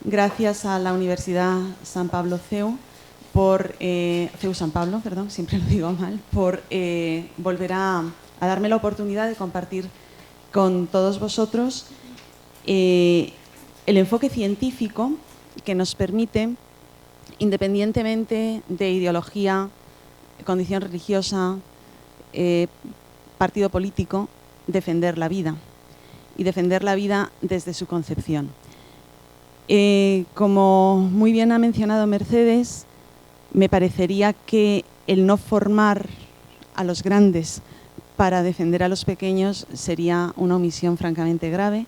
gracias a la Universidad San Pablo CEU, CEU San Pablo, perdón, siempre lo digo mal, por volver a darme la oportunidad de compartir con todos vosotros el enfoque científico que nos permite, independientemente de ideología, condición religiosa, partido político, defender la vida y defender la vida desde su concepción. Como muy bien ha mencionado Mercedes, me parecería que el no formar a los grandes para defender a los pequeños sería una omisión francamente grave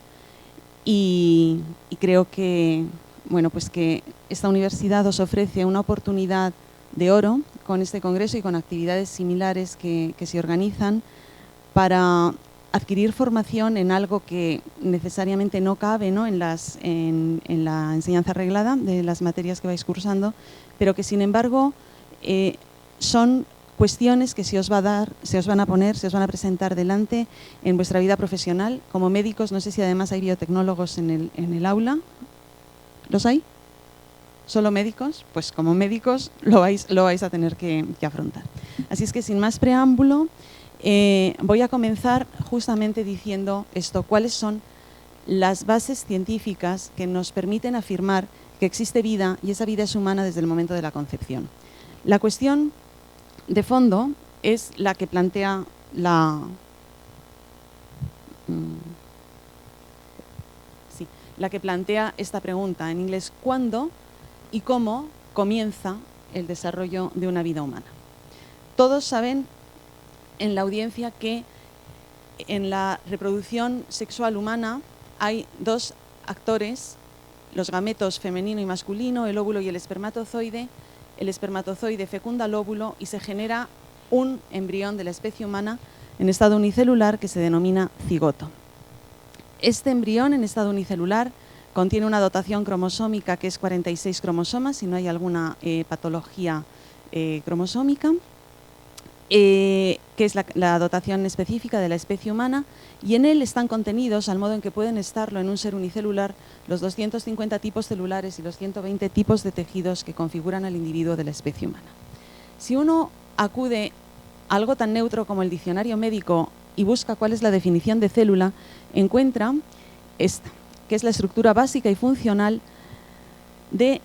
y creo que, bueno, pues que esta universidad os ofrece una oportunidad de oro con este congreso y con actividades similares que se organizan para adquirir formación en algo que necesariamente no cabe, ¿no?, en la enseñanza reglada de las materias que vais cursando, pero que sin embargo son cuestiones que se os van a presentar delante en vuestra vida profesional. Como médicos, no sé si además hay biotecnólogos en el aula. ¿Los hay? ¿Solo médicos? Pues como médicos lo vais a tener que afrontar. Así es que sin más preámbulo, voy a comenzar justamente diciendo esto: cuáles son las bases científicas que nos permiten afirmar que existe vida y esa vida es humana desde el momento de la concepción. La cuestión de fondo es la que plantea la que plantea esta pregunta en inglés: ¿cuándo y cómo comienza el desarrollo de una vida humana? Todos saben en la audiencia que en la reproducción sexual humana hay dos actores, los gametos femenino y masculino, el óvulo y el espermatozoide. El espermatozoide fecunda el óvulo y se genera un embrión de la especie humana en estado unicelular que se denomina cigoto. Este embrión en estado unicelular contiene una dotación cromosómica que es 46 cromosomas, si no hay alguna patología cromosómica, que es la dotación específica de la especie humana, y en él están contenidos, al modo en que pueden estarlo en un ser unicelular, los 250 tipos celulares y los 120 tipos de tejidos que configuran al individuo de la especie humana. Si uno acude a algo tan neutro como el diccionario médico y busca cuál es la definición de célula, encuentra esta, que es la estructura básica y funcional de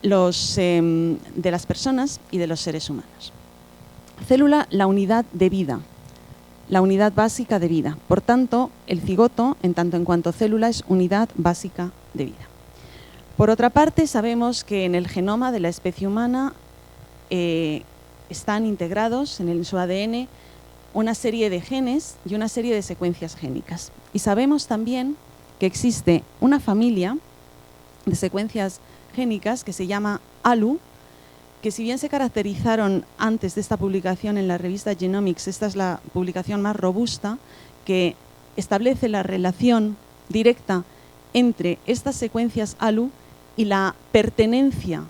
las personas y de los seres humanos. Célula, la unidad de vida, la unidad básica de vida. Por tanto, el cigoto, en tanto en cuanto célula, es unidad básica de vida. Por otra parte, sabemos que en el genoma de la especie humana están integrados en su ADN una serie de genes y una serie de secuencias génicas. Y sabemos también que existe una familia de secuencias génicas que se llama ALU, que si bien se caracterizaron antes de esta publicación en la revista Genomics, esta es la publicación más robusta que establece la relación directa entre estas secuencias ALU y la pertenencia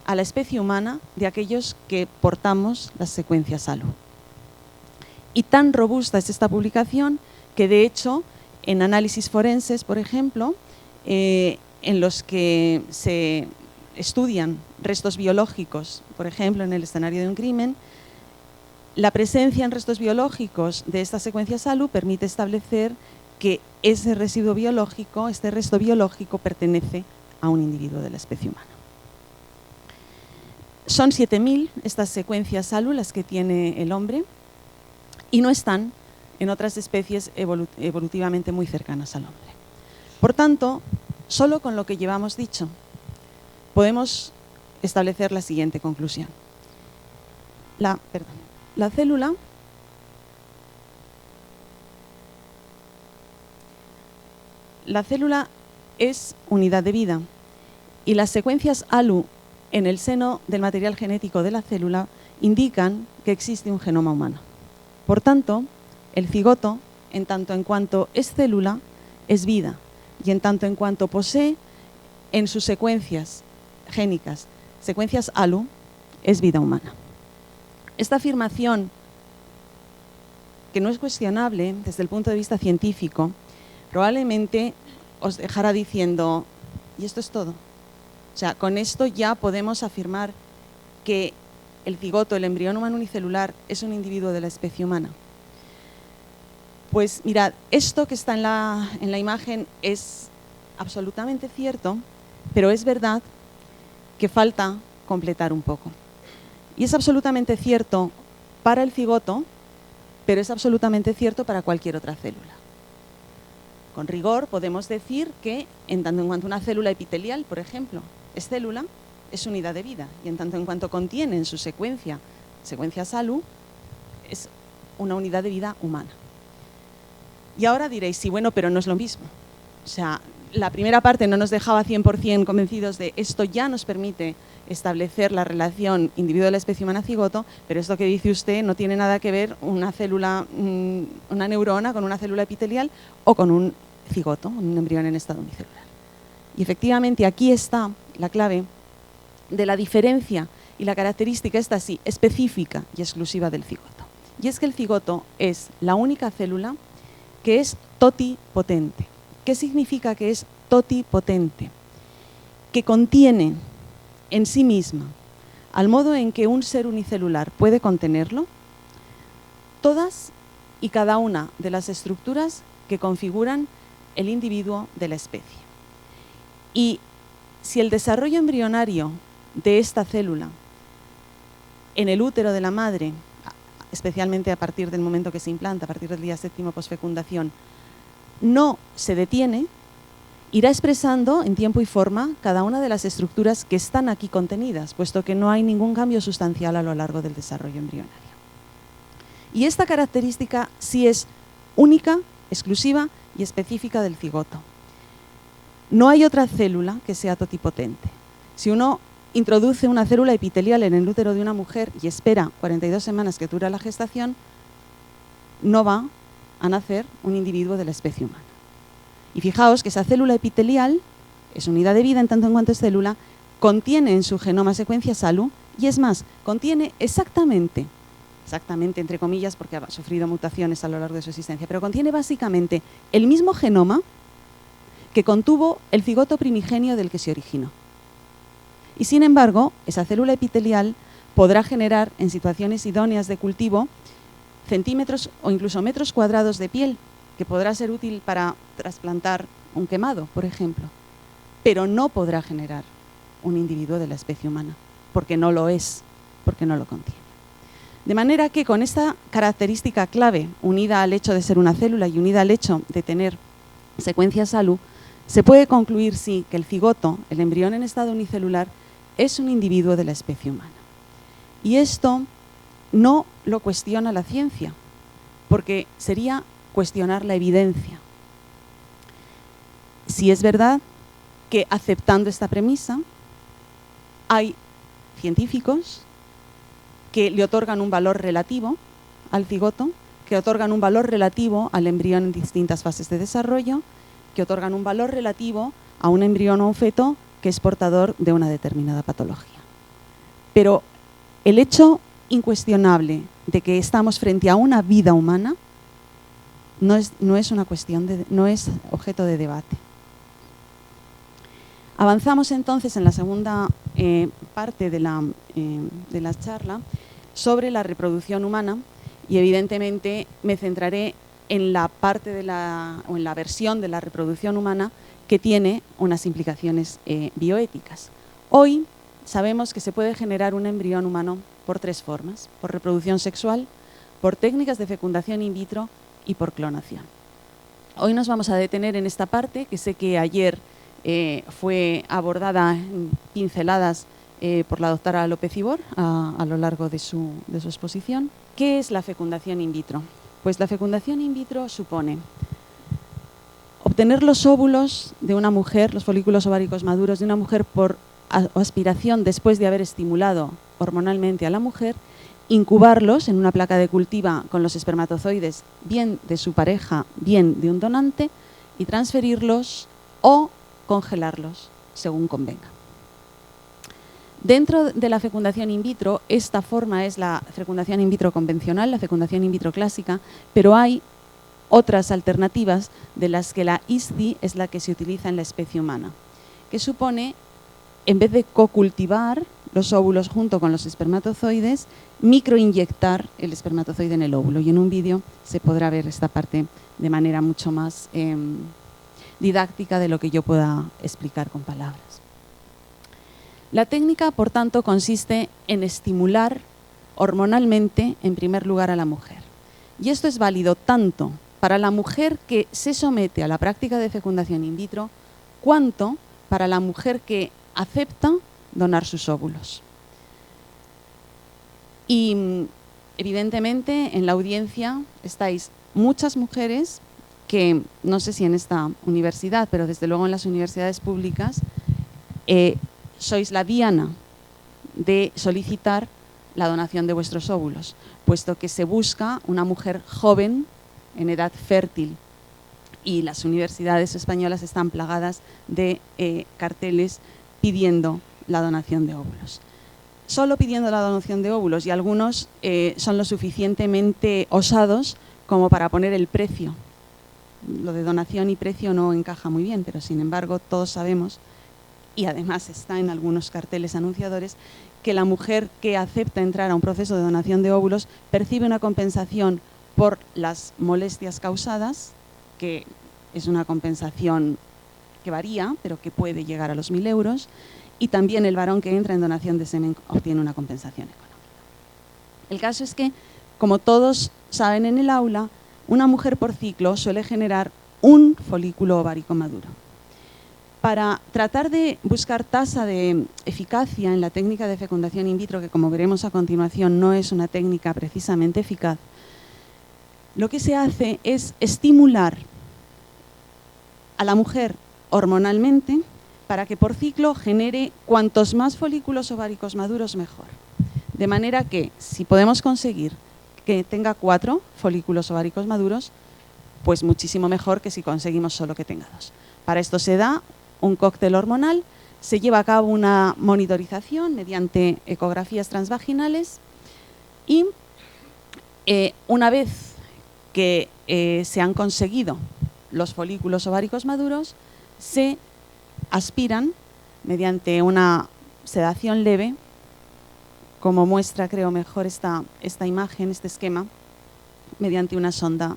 a la especie humana de aquellos que portamos las secuencias ALU. Y tan robusta es esta publicación que, de hecho, en análisis forenses, por ejemplo, en los que se estudian restos biológicos, por ejemplo, en el escenario de un crimen, la presencia en restos biológicos de estas secuencias ALU permite establecer que ese residuo biológico, este resto biológico, pertenece a un individuo de la especie humana. Son 7000 estas secuencias ALU las que tiene el hombre y no están en otras especies evolutivamente muy cercanas al hombre. Por tanto, solo con lo que llevamos dicho, podemos establecer la siguiente conclusión. La célula es unidad de vida y las secuencias ALU en el seno del material genético de la célula indican que existe un genoma humano. Por tanto, el cigoto, en tanto en cuanto es célula, es vida, y en tanto en cuanto posee en sus secuencias génicas secuencias ALU, es vida humana. Esta afirmación, que no es cuestionable desde el punto de vista científico, probablemente os dejará diciendo: Y esto es todo. O sea, con esto ya podemos afirmar que el cigoto, el embrión humano unicelular, es un individuo de la especie humana. Pues mirad, esto que está en la imagen es absolutamente cierto, pero es verdad que falta completar un poco. Y es absolutamente cierto para el cigoto, pero es absolutamente cierto para cualquier otra célula. Con rigor podemos decir que en tanto en cuanto una célula epitelial, por ejemplo, es célula, es unidad de vida, y en tanto en cuanto contiene en su secuencia SALU, es una unidad de vida humana. Y ahora diréis, sí, bueno, pero no es lo mismo. O sea, la primera parte no nos dejaba 100% convencidos de esto ya nos permite establecer la relación individuo de la especie humana cigoto, pero esto que dice usted no tiene nada que ver una célula, una neurona con una célula epitelial o con un cigoto, un embrión en estado unicelular. Y efectivamente aquí está la clave de la diferencia y la característica, esta sí, específica y exclusiva del cigoto. Y es que el cigoto es la única célula que es totipotente. ¿Qué significa que es totipotente? Que contiene en sí misma, al modo en que un ser unicelular puede contenerlo, todas y cada una de las estructuras que configuran el individuo de la especie. Y si el desarrollo embrionario de esta célula en el útero de la madre, especialmente a partir del momento que se implanta, a partir del día 7º posfecundación, no se detiene, irá expresando en tiempo y forma cada una de las estructuras que están aquí contenidas, puesto que no hay ningún cambio sustancial a lo largo del desarrollo embrionario. Y esta característica sí es única, exclusiva y específica del cigoto. No hay otra célula que sea totipotente. Si uno introduce una célula epitelial en el útero de una mujer y espera 42 semanas que dura la gestación, no va a nacer un individuo de la especie humana. Y fijaos que esa célula epitelial es unidad de vida en tanto en cuanto es célula, contiene en su genoma secuencia SALU y es más, contiene exactamente entre comillas porque ha sufrido mutaciones a lo largo de su existencia, pero contiene básicamente el mismo genoma que contuvo el cigoto primigenio del que se originó. Y sin embargo, esa célula epitelial podrá generar en situaciones idóneas de cultivo centímetros o incluso metros cuadrados de piel, que podrá ser útil para trasplantar un quemado, por ejemplo, pero no podrá generar un individuo de la especie humana, porque no lo es, porque no lo contiene. De manera que con esta característica clave, unida al hecho de ser una célula y unida al hecho de tener secuencia SALU, se puede concluir, sí, que el cigoto, el embrión en estado unicelular, es un individuo de la especie humana. Y esto no lo cuestiona la ciencia, porque sería cuestionar la evidencia. Si es verdad que aceptando esta premisa, hay científicos que le otorgan un valor relativo al cigoto, que otorgan un valor relativo al embrión en distintas fases de desarrollo, que otorgan un valor relativo a un embrión o a un feto que es portador de una determinada patología. Pero el hecho incuestionable de que estamos frente a una vida humana no es una cuestión no es objeto de debate. Avanzamos entonces en la segunda parte de la charla sobre la reproducción humana y evidentemente me centraré en la parte o en la versión de la reproducción humana que tiene unas implicaciones bioéticas. Hoy sabemos que se puede generar un embrión humano por 3 formas: por reproducción sexual, por técnicas de fecundación in vitro y por clonación. Hoy nos vamos a detener en esta parte, que sé que ayer fue abordada en pinceladas por la doctora López Ibor a lo largo de su exposición. ¿Qué es la fecundación in vitro? Pues la fecundación in vitro supone obtener los óvulos de una mujer, los folículos ováricos maduros de una mujer por aspiración después de haber estimulado hormonalmente a la mujer, incubarlos en una placa de cultiva con los espermatozoides bien de su pareja, bien de un donante, y transferirlos o congelarlos según convenga. Dentro de la fecundación in vitro, esta forma es la fecundación in vitro convencional, la fecundación in vitro clásica, pero hay otras alternativas de las que la ISCI es la que se utiliza en la especie humana. que supone, en vez de cocultivar los óvulos junto con los espermatozoides, microinyectar el espermatozoide en el óvulo. Y en un vídeo se podrá ver esta parte de manera mucho más didáctica de lo que yo pueda explicar con palabras. La técnica, por tanto, consiste en estimular hormonalmente, en primer lugar, a la mujer. Y esto es válido tanto para la mujer que se somete a la práctica de fecundación in vitro, cuanto para la mujer que acepta donar sus óvulos. Y evidentemente en la audiencia estáis muchas mujeres que, no sé si en esta universidad, pero desde luego en las universidades públicas, sois la diana de solicitar la donación de vuestros óvulos, puesto que se busca una mujer joven, en edad fértil, y las universidades españolas están plagadas de carteles pidiendo la donación de óvulos. Solo pidiendo la donación de óvulos, y algunos son lo suficientemente osados como para poner el precio. Lo de donación y precio no encaja muy bien, pero sin embargo todos sabemos, y además está en algunos carteles anunciadores, que la mujer que acepta entrar a un proceso de donación de óvulos percibe una compensación por las molestias causadas, que es una compensación que varía, pero que puede llegar a los 1.000 euros, y también el varón que entra en donación de semen obtiene una compensación económica. El caso es que, como todos saben en el aula, una mujer por ciclo suele generar un folículo ovárico maduro. Para tratar de buscar tasa de eficacia en la técnica de fecundación in vitro, que como veremos a continuación no es una técnica precisamente eficaz, lo que se hace es estimular a la mujer hormonalmente para que por ciclo genere cuantos más folículos ováricos maduros mejor. De manera que si podemos conseguir que tenga 4 folículos ováricos maduros, pues muchísimo mejor que si conseguimos solo que tenga 2. Para esto se da un cóctel hormonal, se lleva a cabo una monitorización mediante ecografías transvaginales y una vez que se han conseguido los folículos ováricos maduros, se aspiran mediante una sedación leve, como muestra, creo mejor, esta imagen, este esquema, mediante una sonda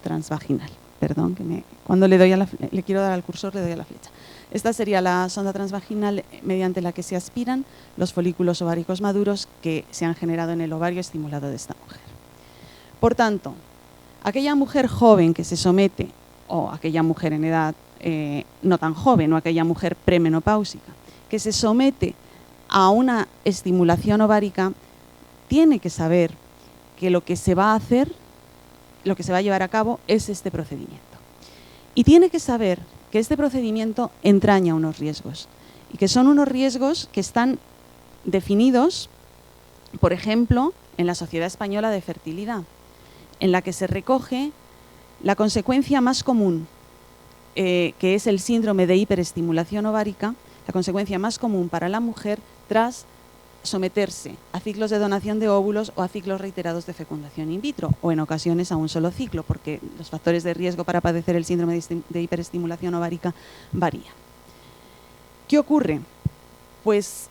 transvaginal. Perdón, que cuando le quiero dar al cursor le doy a la flecha. Esta sería la sonda transvaginal mediante la que se aspiran los folículos ováricos maduros que se han generado en el ovario estimulado de esta mujer. Por tanto, aquella mujer joven que se somete, o aquella mujer en edad no tan joven, o aquella mujer premenopáusica, que se somete a una estimulación ovárica, tiene que saber que lo que se va a hacer, lo que se va a llevar a cabo es este procedimiento. Y tiene que saber que este procedimiento entraña unos riesgos, y que son unos riesgos que están definidos, por ejemplo, en la Sociedad Española de Fertilidad, en la que se recoge la consecuencia más común, que es el síndrome de hiperestimulación ovárica, la consecuencia más común para la mujer tras someterse a ciclos de donación de óvulos o a ciclos reiterados de fecundación in vitro, o en ocasiones a un solo ciclo, porque los factores de riesgo para padecer el síndrome de hiperestimulación ovárica varían. ¿Qué ocurre? Pues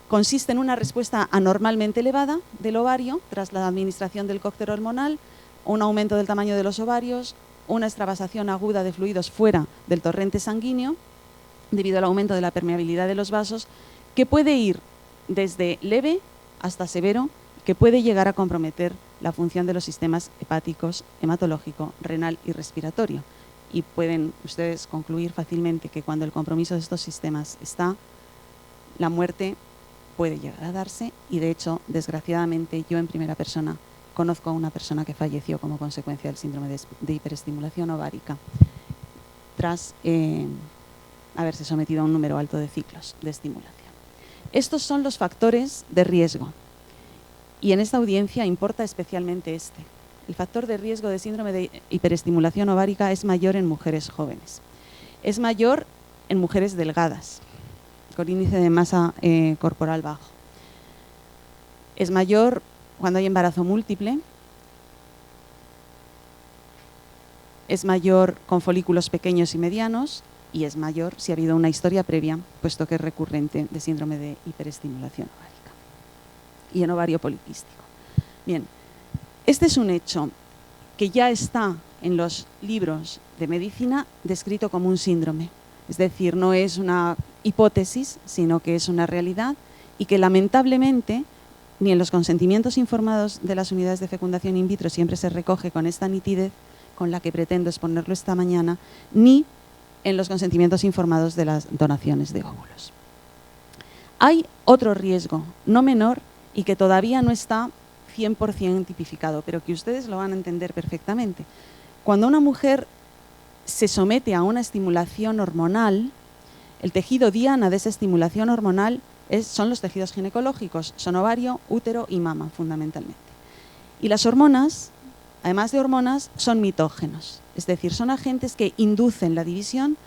consiste en una respuesta anormalmente elevada del ovario tras la administración del cóctel hormonal, un aumento del tamaño de los ovarios, una extravasación aguda de fluidos fuera del torrente sanguíneo debido al aumento de la permeabilidad de los vasos, que puede ir desde leve hasta severo, que puede llegar a comprometer la función de los sistemas hepáticos, hematológico, renal y respiratorio. Y pueden ustedes concluir fácilmente que cuando el compromiso de estos sistemas está, la muerte puede llegar a darse, y de hecho, desgraciadamente, yo en primera persona conozco a una persona que falleció como consecuencia del síndrome de hiperestimulación ovárica tras haberse sometido a un número alto de ciclos de estimulación. Estos son los factores de riesgo, y en esta audiencia importa especialmente este. El factor de riesgo de síndrome de hiperestimulación ovárica es mayor en mujeres jóvenes. Es mayor en mujeres delgadas, con índice de masa corporal bajo. Es mayor cuando hay embarazo múltiple. Es mayor con folículos pequeños y medianos, y es mayor si ha habido una historia previa, puesto que es recurrente, de síndrome de hiperestimulación ovárica y en ovario poliquístico. Bien, este es un hecho que ya está en los libros de medicina descrito como un síndrome. Es decir, no es una hipótesis, sino que es una realidad y que lamentablemente ni en los consentimientos informados de las unidades de fecundación in vitro siempre se recoge con esta nitidez con la que pretendo exponerlo esta mañana, ni en los consentimientos informados de las donaciones de óvulos. Hay otro riesgo, no menor, y que todavía no está 100% tipificado, pero que ustedes lo van a entender perfectamente. Cuando una mujer se somete a una estimulación hormonal, el tejido diana de esa estimulación hormonal son los tejidos ginecológicos, son ovario, útero y mama, fundamentalmente. Y las hormonas, además de hormonas, son mitógenos, es decir, son agentes que inducen la división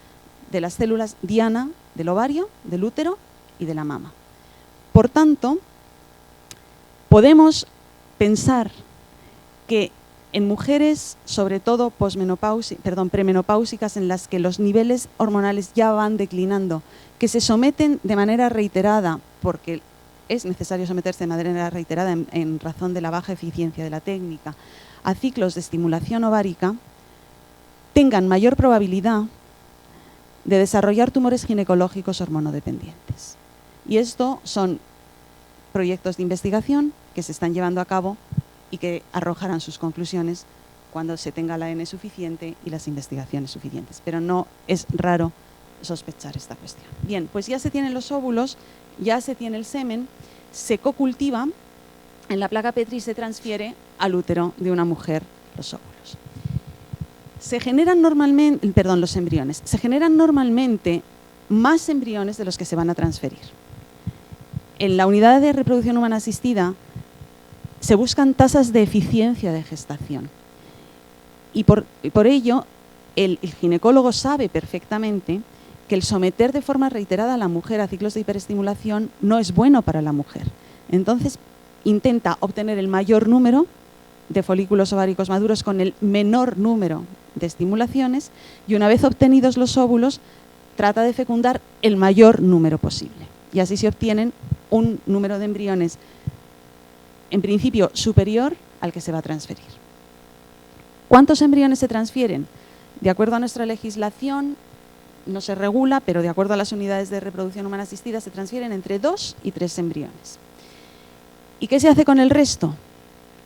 de las células diana del ovario, del útero y de la mama. Por tanto, podemos pensar que en mujeres, sobre todo premenopáusicas, en las que los niveles hormonales ya van declinando, que se someten de manera reiterada, porque es necesario someterse de manera reiterada en razón de la baja eficiencia de la técnica, a ciclos de estimulación ovárica, tengan mayor probabilidad de desarrollar tumores ginecológicos hormonodependientes. Y esto son proyectos de investigación que se están llevando a cabo y que arrojarán sus conclusiones cuando se tenga la N suficiente y las investigaciones suficientes. Pero no es raro sospechar esta cuestión. Bien, pues ya se tienen los óvulos, ya se tiene el semen, se cocultiva, en la placa Petri se transfiere al útero de una mujer los óvulos. Se generan normalmente, los embriones, se generan normalmente más embriones de los que se van a transferir. En la unidad de reproducción humana asistida se buscan tasas de eficiencia de gestación y por ello el ginecólogo sabe perfectamente que el someter de forma reiterada a la mujer a ciclos de hiperestimulación no es bueno para la mujer. Entonces intenta obtener el mayor número de folículos ováricos maduros con el menor número de estimulaciones y una vez obtenidos los óvulos trata de fecundar el mayor número posible y así se obtienen un número de embriones en principio superior al que se va a transferir. ¿Cuántos embriones se transfieren? De acuerdo a nuestra legislación, no se regula, pero de acuerdo a las unidades de reproducción humana asistida se transfieren entre 2 y 3 embriones. ¿Y qué se hace con el resto?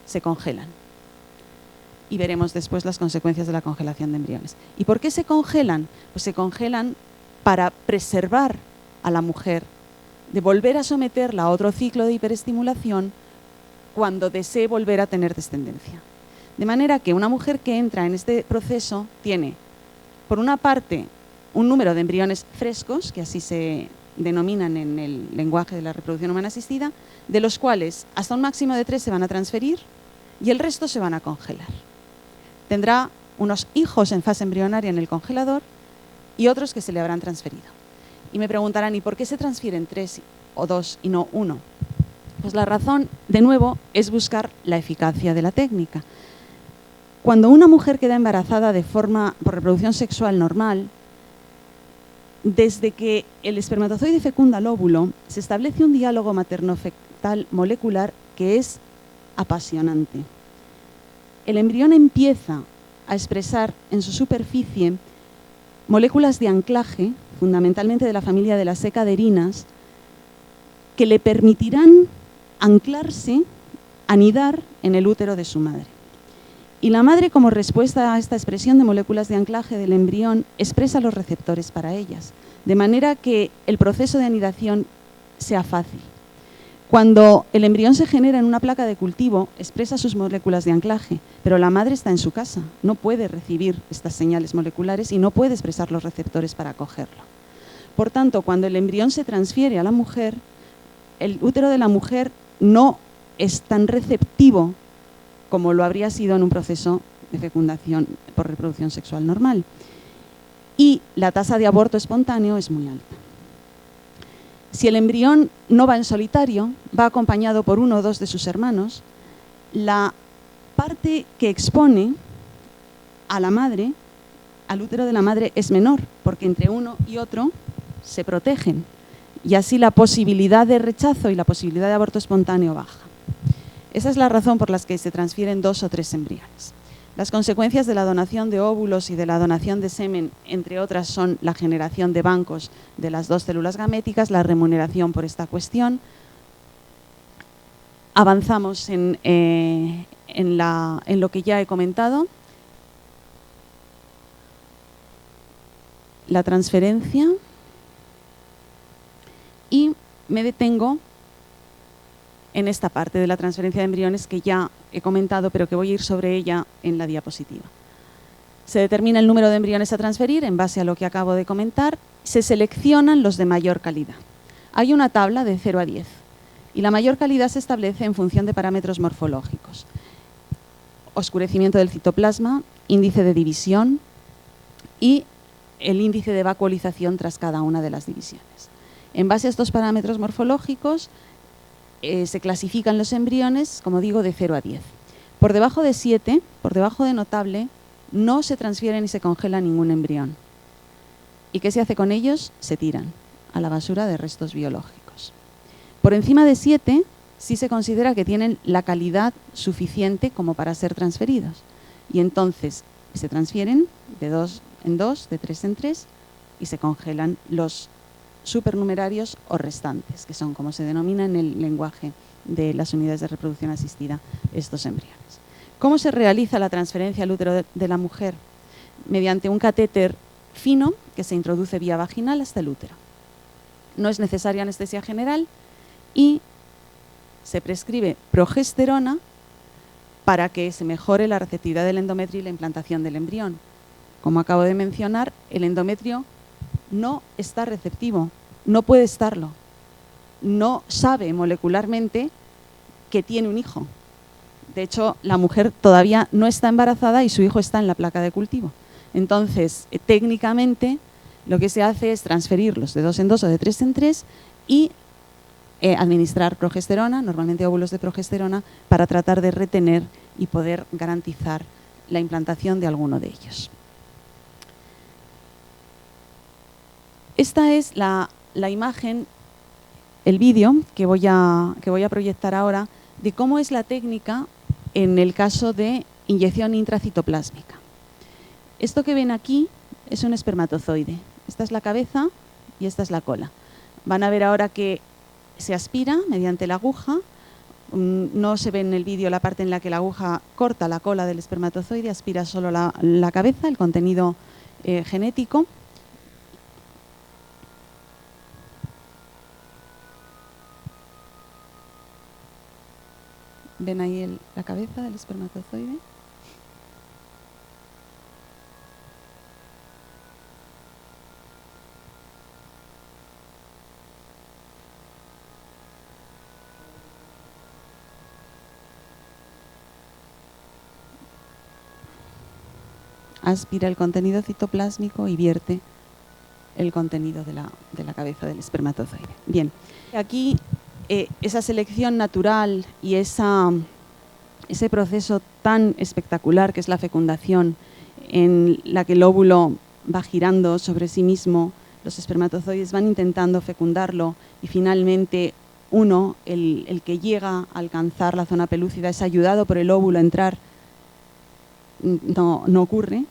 Se congelan. Y veremos después las consecuencias de la congelación de embriones. ¿Y por qué se congelan? Pues se congelan para preservar a la mujer de volver a someterla a otro ciclo de hiperestimulación cuando desee volver a tener descendencia. De manera que una mujer que entra en este proceso tiene, por una parte, un número de embriones frescos, que así se denominan en el lenguaje de la reproducción humana asistida, de los cuales hasta un máximo de 3 se van a transferir y el resto se van a congelar. Tendrá unos hijos en fase embrionaria en el congelador y otros que se le habrán transferido. Y me preguntarán, ¿y por qué se transfieren 3 o 2 y no 1? Pues la razón, de nuevo, es buscar la eficacia de la técnica. Cuando una mujer queda embarazada por reproducción sexual normal, desde que el espermatozoide fecunda el óvulo, se establece un diálogo materno-fetal molecular que es apasionante. El embrión empieza a expresar en su superficie moléculas de anclaje, fundamentalmente de la familia de las secaderinas, que le permitirán anclarse, anidar en el útero de su madre. Y la madre, como respuesta a esta expresión de moléculas de anclaje del embrión, expresa los receptores para ellas, de manera que el proceso de anidación sea fácil. Cuando el embrión se genera en una placa de cultivo, expresa sus moléculas de anclaje, pero la madre está en su casa, no puede recibir estas señales moleculares y no puede expresar los receptores para acogerlo. Por tanto, cuando el embrión se transfiere a la mujer, el útero de la mujer no es tan receptivo como lo habría sido en un proceso de fecundación por reproducción sexual normal. Y la tasa de aborto espontáneo es muy alta. Si el embrión no va en solitario, va acompañado por uno o dos de sus hermanos, la parte que expone a la madre al útero de la madre es menor, porque entre uno y otro se protegen y así la posibilidad de rechazo y la posibilidad de aborto espontáneo baja. Esa es la razón por la que se transfieren 2 o 3 embriones. Las consecuencias de la donación de óvulos y de la donación de semen, entre otras, son la generación de bancos de las 2 células gaméticas, la remuneración por esta cuestión. Avanzamos en lo que ya he comentado. La transferencia. Y me detengo en esta parte de la transferencia de embriones que ya he comentado, pero que voy a ir sobre ella en la diapositiva. Se determina el número de embriones a transferir en base a lo que acabo de comentar. Se seleccionan los de mayor calidad. Hay una tabla de 0 a 10 y la mayor calidad se establece en función de parámetros morfológicos. Oscurecimiento del citoplasma, índice de división y el índice de vacuolización tras cada una de las divisiones. En base a estos parámetros morfológicos se clasifican los embriones, como digo, de 0 a 10. Por debajo de 7, por debajo de notable, no se transfiere ni se congela ningún embrión. ¿Y qué se hace con ellos? Se tiran a la basura de restos biológicos. Por encima de 7 sí se considera que tienen la calidad suficiente como para ser transferidos. Y entonces se transfieren de 2 en 2, de 3 en 3 y se congelan los supernumerarios o restantes, que son como se denomina en el lenguaje de las unidades de reproducción asistida estos embriones. ¿Cómo se realiza la transferencia al útero de la mujer? Mediante un catéter fino que se introduce vía vaginal hasta el útero. No es necesaria anestesia general y se prescribe progesterona para que se mejore la receptividad del endometrio y la implantación del embrión. Como acabo de mencionar, el endometrio no está receptivo, no puede estarlo. No sabe molecularmente que tiene un hijo. De hecho, la mujer todavía no está embarazada y su hijo está en la placa de cultivo. Entonces, técnicamente, lo que se hace es transferirlos de 2 en 2 o de 3 en 3 y administrar progesterona, normalmente óvulos de progesterona, para tratar de retener y poder garantizar la implantación de alguno de ellos. Esta es la imagen, el vídeo que voy a proyectar ahora de cómo es la técnica en el caso de inyección intracitoplásmica. Esto que ven aquí es un espermatozoide. Esta es la cabeza y esta es la cola. Van a ver ahora que se aspira mediante la aguja. No se ve en el vídeo la parte en la que la aguja corta la cola del espermatozoide, aspira solo la cabeza, el contenido genético. ¿Ven ahí la cabeza del espermatozoide? Aspira el contenido citoplásmico y vierte el contenido de la cabeza del espermatozoide. Bien, aquí esa selección natural y ese proceso tan espectacular que es la fecundación, en la que el óvulo va girando sobre sí mismo, los espermatozoides van intentando fecundarlo y finalmente uno, el que llega a alcanzar la zona pelúcida, es ayudado por el óvulo a entrar, no ocurre.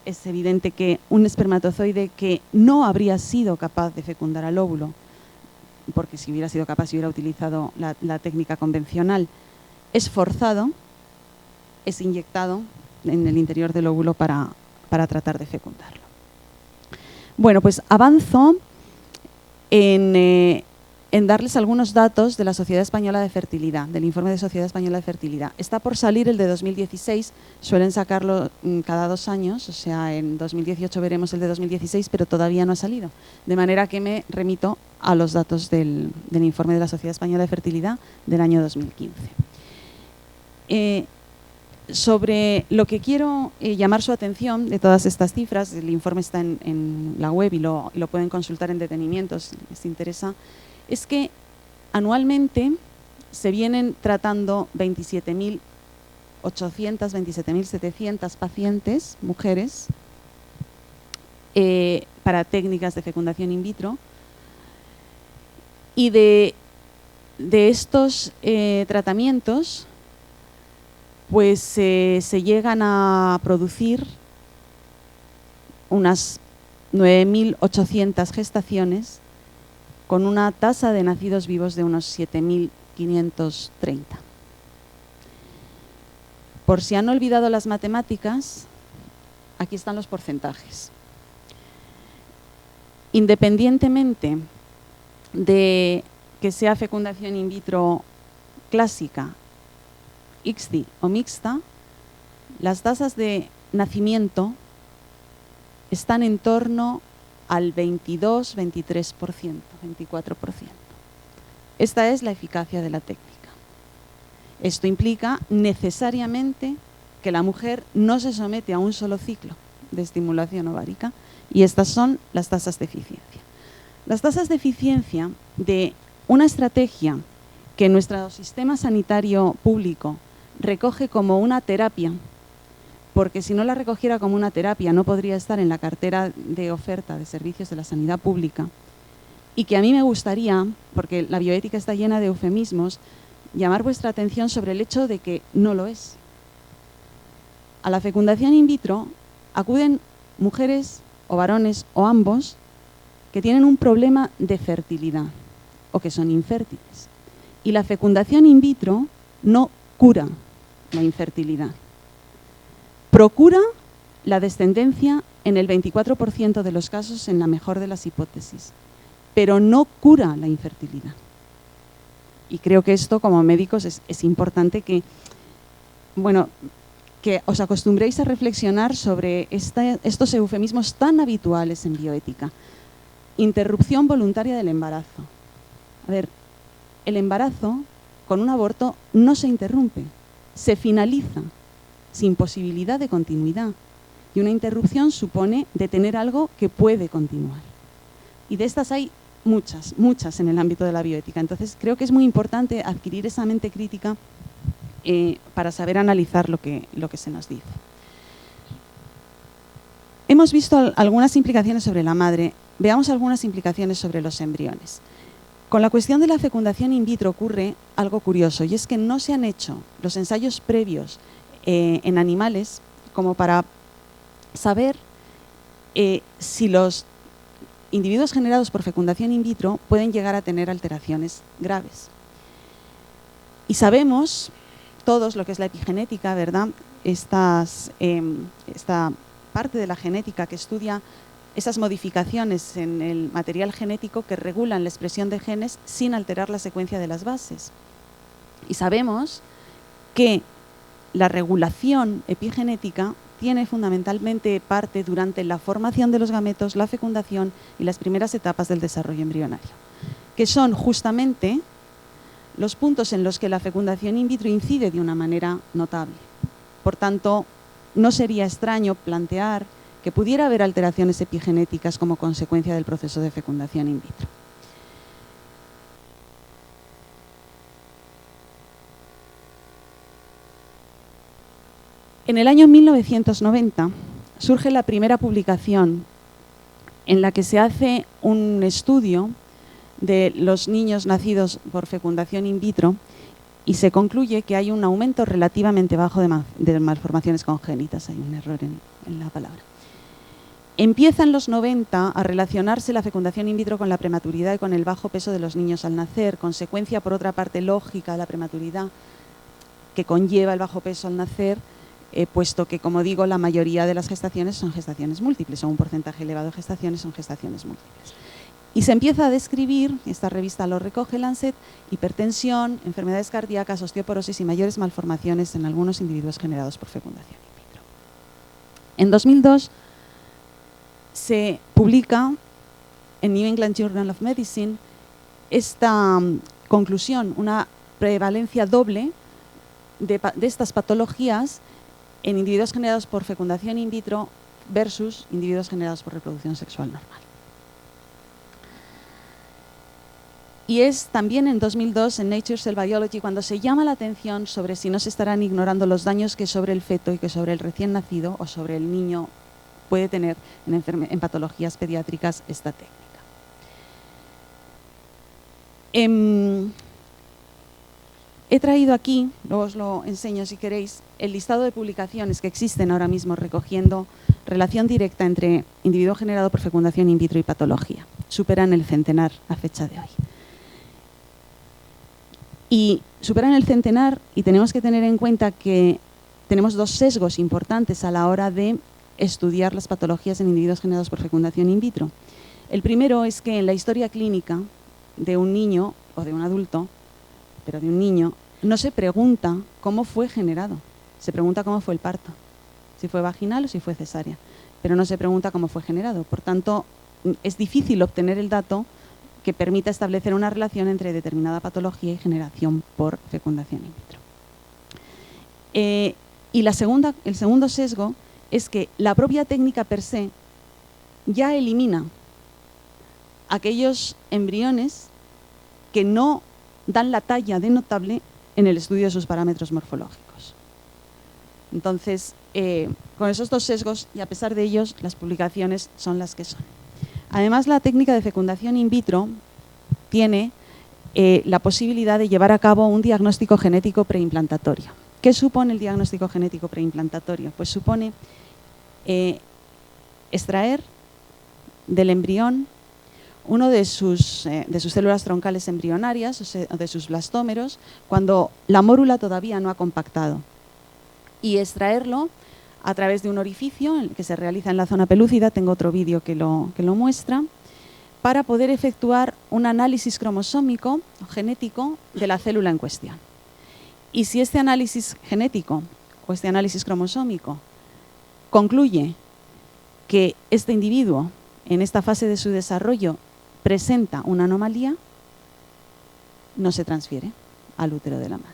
Es evidente que un espermatozoide que no habría sido capaz de fecundar al óvulo, porque si hubiera sido capaz, si hubiera utilizado la técnica convencional, es forzado, es inyectado en el interior del óvulo para tratar de fecundarlo. Bueno, pues avanzo en darles algunos datos de la Sociedad Española de Fertilidad, del informe de Sociedad Española de Fertilidad. Está por salir el de 2016, suelen sacarlo cada 2 años, o sea, en 2018 veremos el de 2016, pero todavía no ha salido. De manera que me remito a los datos del informe de la Sociedad Española de Fertilidad del año 2015. Sobre lo que quiero llamar su atención de todas estas cifras, el informe está en la web y lo pueden consultar en detenimiento si les interesa, es que anualmente se vienen tratando 27.800, 27.700 pacientes, mujeres, para técnicas de fecundación in vitro. Y de estos tratamientos, pues se llegan a producir unas 9.800 gestaciones con una tasa de nacidos vivos de unos 7.530. Por si han olvidado las matemáticas, aquí están los porcentajes. Independientemente de que sea fecundación in vitro clásica, ICSI o mixta, las tasas de nacimiento están en torno al 22, 23%, 24%. Esta es la eficacia de la técnica. Esto implica necesariamente que la mujer no se somete a un solo ciclo de estimulación ovárica, y estas son las tasas de eficiencia. Las tasas de eficiencia de una estrategia que nuestro sistema sanitario público recoge como una terapia, porque si no la recogiera como una terapia no podría estar en la cartera de oferta de servicios de la sanidad pública, y que a mí me gustaría, porque la bioética está llena de eufemismos, llamar vuestra atención sobre el hecho de que no lo es. A la fecundación in vitro acuden mujeres o varones o ambos que tienen un problema de fertilidad o que son infértiles. Y la fecundación in vitro no cura la infertilidad. Procura la descendencia en el 24% de los casos, en la mejor de las hipótesis, pero no cura la infertilidad. Y creo que esto, como médicos, es importante que, bueno, que os acostumbréis a reflexionar sobre estos eufemismos tan habituales en bioética. Interrupción voluntaria del embarazo. A ver, el embarazo con un aborto no se interrumpe, se finaliza sin posibilidad de continuidad. Y una interrupción supone detener algo que puede continuar. Y de estas hay muchas, muchas en el ámbito de la bioética. Entonces creo que es muy importante adquirir esa mente crítica para saber analizar lo que se nos dice. Hemos visto algunas implicaciones sobre la madre. Veamos algunas implicaciones sobre los embriones. Con la cuestión de la fecundación in vitro ocurre algo curioso, y es que no se han hecho los ensayos previos en animales como para saber si los individuos generados por fecundación in vitro pueden llegar a tener alteraciones graves. Y sabemos todos lo que es la epigenética, ¿verdad? Esta parte de la genética que estudia esas modificaciones en el material genético que regulan la expresión de genes sin alterar la secuencia de las bases. Y sabemos que la regulación epigenética tiene fundamentalmente parte durante la formación de los gametos, la fecundación y las primeras etapas del desarrollo embrionario, que son justamente los puntos en los que la fecundación in vitro incide de una manera notable. Por tanto, no sería extraño plantear que pudiera haber alteraciones epigenéticas como consecuencia del proceso de fecundación in vitro. En el año 1990 surge la primera publicación en la que se hace un estudio de los niños nacidos por fecundación in vitro y se concluye que hay un aumento relativamente bajo de malformaciones congénitas. Hay un error en la palabra. Empieza en los 90 a relacionarse la fecundación in vitro con la prematuridad y con el bajo peso de los niños al nacer, consecuencia, por otra parte, lógica de la prematuridad que conlleva el bajo peso al nacer, puesto que, como digo, la mayoría de las gestaciones son gestaciones múltiples, o un porcentaje elevado de gestaciones son gestaciones múltiples. Y se empieza a describir, esta revista lo recoge, Lancet, hipertensión, enfermedades cardíacas, osteoporosis y mayores malformaciones en algunos individuos generados por fecundación in vitro. En 2002 se publica en New England Journal of Medicine esta conclusión, una prevalencia doble de estas patologías en individuos generados por fecundación in vitro versus individuos generados por reproducción sexual normal. Y es también en 2002 en Nature Cell Biology cuando se llama la atención sobre si no se estarán ignorando los daños que sobre el feto y que sobre el recién nacido o sobre el niño puede tener en patologías pediátricas esta técnica. He traído aquí, luego os lo enseño si queréis, el listado de publicaciones que existen ahora mismo recogiendo relación directa entre individuo generado por fecundación in vitro y patología. Superan el centenar a fecha de hoy. Y superan el centenar y tenemos que tener en cuenta que tenemos dos sesgos importantes a la hora de estudiar las patologías en individuos generados por fecundación in vitro. El primero es que en la historia clínica de un niño o de un adulto, pero de un niño, no se pregunta cómo fue generado, se pregunta cómo fue el parto, si fue vaginal o si fue cesárea, pero no se pregunta cómo fue generado. Por tanto, es difícil obtener el dato que permita establecer una relación entre determinada patología y generación por fecundación in vitro. Y el segundo sesgo es que la propia técnica per se ya elimina aquellos embriones que no dan la talla de notable en el estudio de sus parámetros morfológicos. Entonces, con esos dos sesgos, y a pesar de ellos, las publicaciones son las que son. Además, la técnica de fecundación in vitro tiene la posibilidad de llevar a cabo un diagnóstico genético preimplantatorio. ¿Qué supone el diagnóstico genético preimplantatorio? Pues supone extraer del embrión uno de sus células troncales embrionarias, o de sus blastómeros, cuando la mórula todavía no ha compactado, y extraerlo a través de un orificio que se realiza en la zona pelúcida, tengo otro vídeo que lo muestra, para poder efectuar un análisis cromosómico o genético de la célula en cuestión. Y si este análisis genético o este análisis cromosómico concluye que este individuo en esta fase de su desarrollo presenta una anomalía, no se transfiere al útero de la madre.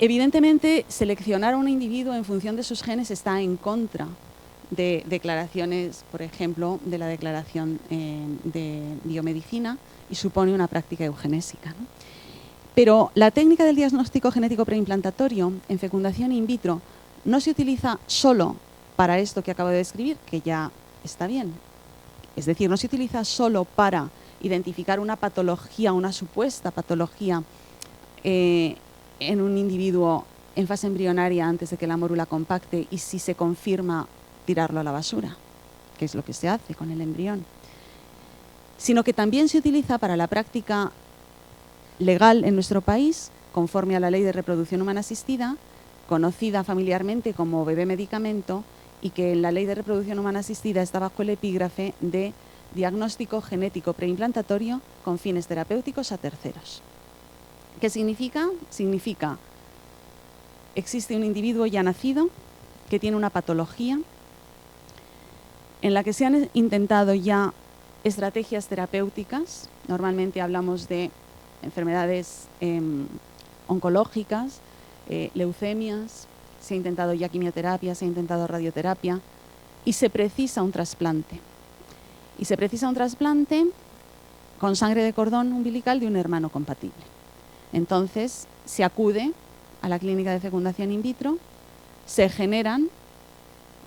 Evidentemente, seleccionar a un individuo en función de sus genes está en contra de declaraciones, por ejemplo, de la Declaración de Biomedicina, y supone una práctica eugenésica, ¿no? Pero la técnica del diagnóstico genético preimplantatorio en fecundación in vitro no se utiliza solo para esto que acabo de describir, que ya está bien. Es decir, no se utiliza solo para identificar una patología, una supuesta patología en un individuo en fase embrionaria antes de que la mórula compacte, y si se confirma, tirarlo a la basura, que es lo que se hace con el embrión, sino que también se utiliza para la práctica legal en nuestro país, conforme a la Ley de Reproducción Humana Asistida, conocida familiarmente como bebé medicamento, y que en la Ley de Reproducción Humana Asistida está bajo el epígrafe de diagnóstico genético preimplantatorio con fines terapéuticos a terceros. ¿Qué significa? Significa, existe un individuo ya nacido que tiene una patología en la que se han intentado ya estrategias terapéuticas. Normalmente hablamos de enfermedades oncológicas, leucemias, se ha intentado ya quimioterapia, se ha intentado radioterapia, y se precisa un trasplante. Y se precisa un trasplante con sangre de cordón umbilical de un hermano compatible. Entonces, se acude a la clínica de fecundación in vitro, se generan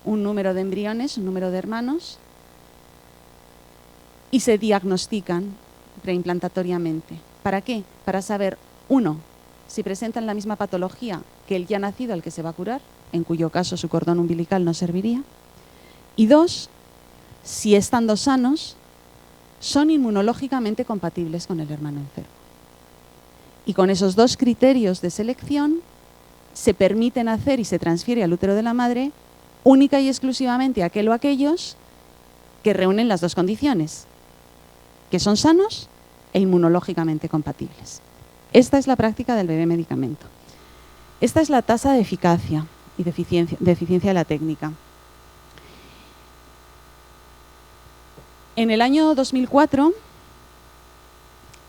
un número de embriones, un número de hermanos, y se diagnostican preimplantatoriamente. ¿Para qué? Para saber, uno, si presentan la misma patología que el ya nacido al que se va a curar, en cuyo caso su cordón umbilical no serviría, y dos, si estando sanos, son inmunológicamente compatibles con el hermano enfermo. Y con esos dos criterios de selección se permiten hacer y se transfiere al útero de la madre única y exclusivamente aquel o aquellos que reúnen las dos condiciones, que son sanos e inmunológicamente compatibles. Esta es la práctica del bebé medicamento. Esta es la tasa de eficacia y de eficiencia de la técnica. En el año 2004,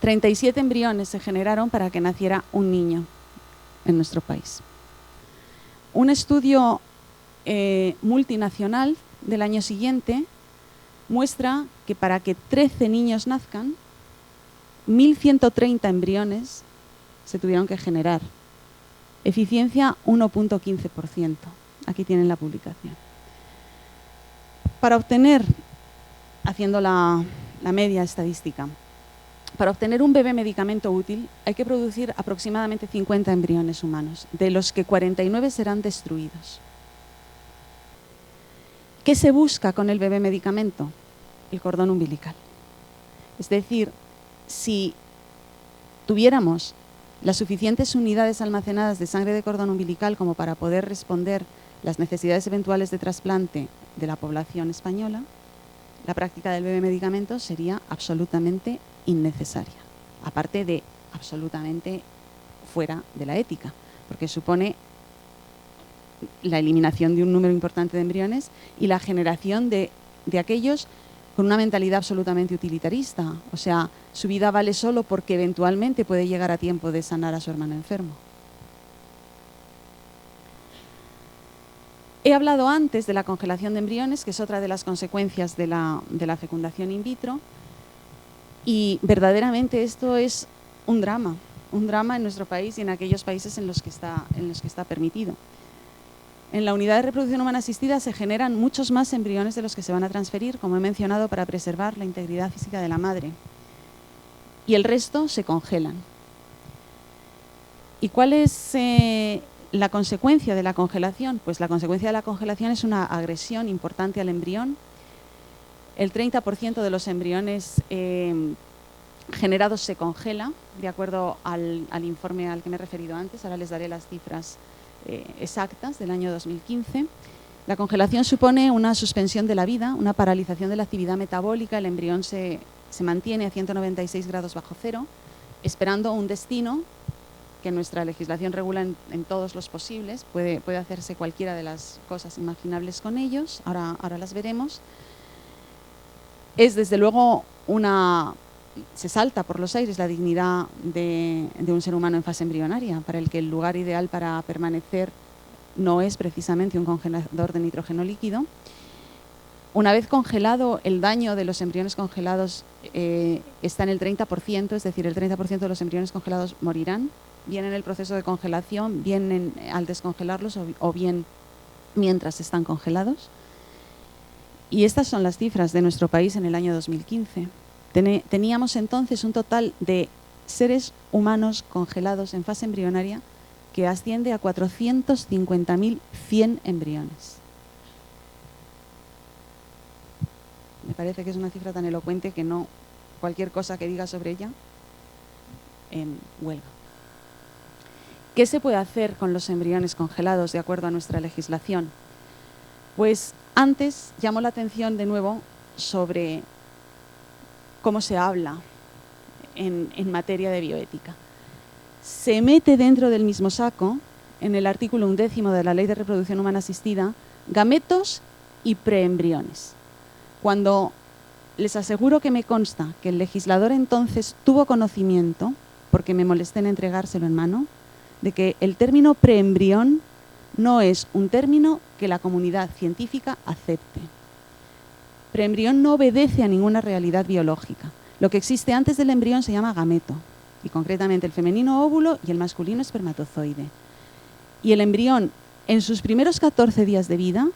37 embriones se generaron para que naciera un niño en nuestro país. Un estudio multinacional del año siguiente muestra que para que 13 niños nazcan, 1.130 embriones se tuvieron que generar. Eficiencia 1.15%. Aquí tienen la publicación. Para obtener, haciendo la media estadística, para obtener un bebé medicamento útil hay que producir aproximadamente 50 embriones humanos, de los que 49 serán destruidos. ¿Qué se busca con el bebé medicamento? El cordón umbilical. Es decir, si tuviéramos las suficientes unidades almacenadas de sangre de cordón umbilical como para poder responder las necesidades eventuales de trasplante de la población española, la práctica del bebé medicamento sería absolutamente innecesaria, aparte de absolutamente fuera de la ética, porque supone la eliminación de un número importante de embriones y la generación de aquellos con una mentalidad absolutamente utilitarista. O sea, su vida vale solo porque eventualmente puede llegar a tiempo de sanar a su hermano enfermo. He hablado antes de la congelación de embriones, que es otra de las consecuencias de la fecundación in vitro, y verdaderamente esto es un drama en nuestro país y en aquellos países en los que está permitido. En la unidad de reproducción humana asistida se generan muchos más embriones de los que se van a transferir, como he mencionado, para preservar la integridad física de la madre. Y el resto se congelan. ¿Y cuál es la consecuencia de la congelación? Pues la consecuencia de la congelación es una agresión importante al embrión. El 30% de los embriones generados se congela, de acuerdo al informe al que me he referido antes. Ahora les daré las cifras exactas del año 2015. La congelación supone una suspensión de la vida, una paralización de la actividad metabólica. El embrión se mantiene a 196 grados bajo cero, esperando un destino que nuestra legislación regula en todos los posibles. Puede hacerse cualquiera de las cosas imaginables con ellos, ahora las veremos. Es desde luego se salta por los aires la dignidad de un ser humano en fase embrionaria, para el que el lugar ideal para permanecer no es precisamente un congelador de nitrógeno líquido. Una vez congelado, el daño de los embriones congelados está en el 30%, es decir, el 30% de los embriones congelados morirán, bien en el proceso de congelación, bien al descongelarlos o bien mientras están congelados. Y estas son las cifras de nuestro país en el año 2015. Teníamos entonces un total de seres humanos congelados en fase embrionaria que asciende a 450.100 embriones. Me parece que es una cifra tan elocuente que no cualquier cosa que diga sobre ella huelga. ¿Qué se puede hacer con los embriones congelados de acuerdo a nuestra legislación? Pues antes llamó la atención de nuevo sobre cómo se habla en materia de bioética. Se mete dentro del mismo saco, en el artículo 11 de la Ley de Reproducción Humana Asistida, gametos y preembriones. Cuando les aseguro que me consta que el legislador entonces tuvo conocimiento, porque me molesté en entregárselo en mano, de que el término preembrión no es un término que la comunidad científica acepte. Preembrión no obedece a ninguna realidad biológica. Lo que existe antes del embrión se llama gameto, y concretamente el femenino óvulo y el masculino espermatozoide. Y el embrión, en sus primeros 14 días de vida,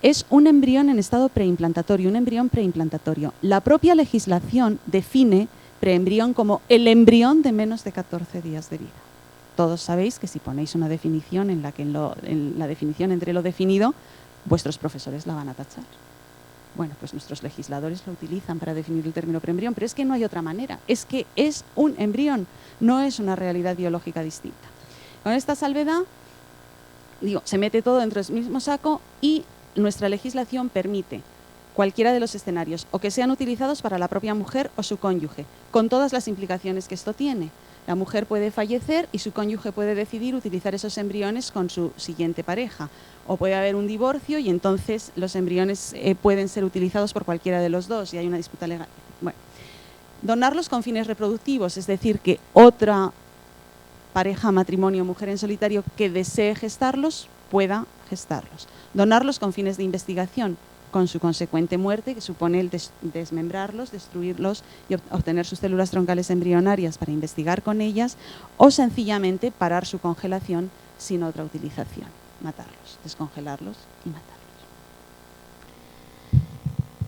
es un embrión en estado preimplantatorio, un embrión preimplantatorio. La propia legislación define preembrión como el embrión de menos de 14 días de vida. Todos sabéis que si ponéis una definición en la que en la definición entre lo definido, vuestros profesores la van a tachar. Bueno, pues nuestros legisladores lo utilizan para definir el término preembrión, pero es que no hay otra manera. Es que es un embrión, no es una realidad biológica distinta. Con esta salvedad, se mete todo dentro del mismo saco y nuestra legislación permite cualquiera de los escenarios o que sean utilizados para la propia mujer o su cónyuge, con todas las implicaciones que esto tiene. La mujer puede fallecer y su cónyuge puede decidir utilizar esos embriones con su siguiente pareja. O puede haber un divorcio y entonces los embriones pueden ser utilizados por cualquiera de los dos y hay una disputa legal. Bueno, donarlos con fines reproductivos, es decir, que otra pareja, matrimonio, mujer en solitario que desee gestarlos, pueda gestarlos. Donarlos con fines de investigación, con su consecuente muerte, que supone el desmembrarlos, destruirlos y obtener sus células troncales embrionarias para investigar con ellas, o sencillamente parar su congelación sin otra utilización, matarlos, descongelarlos y matarlos.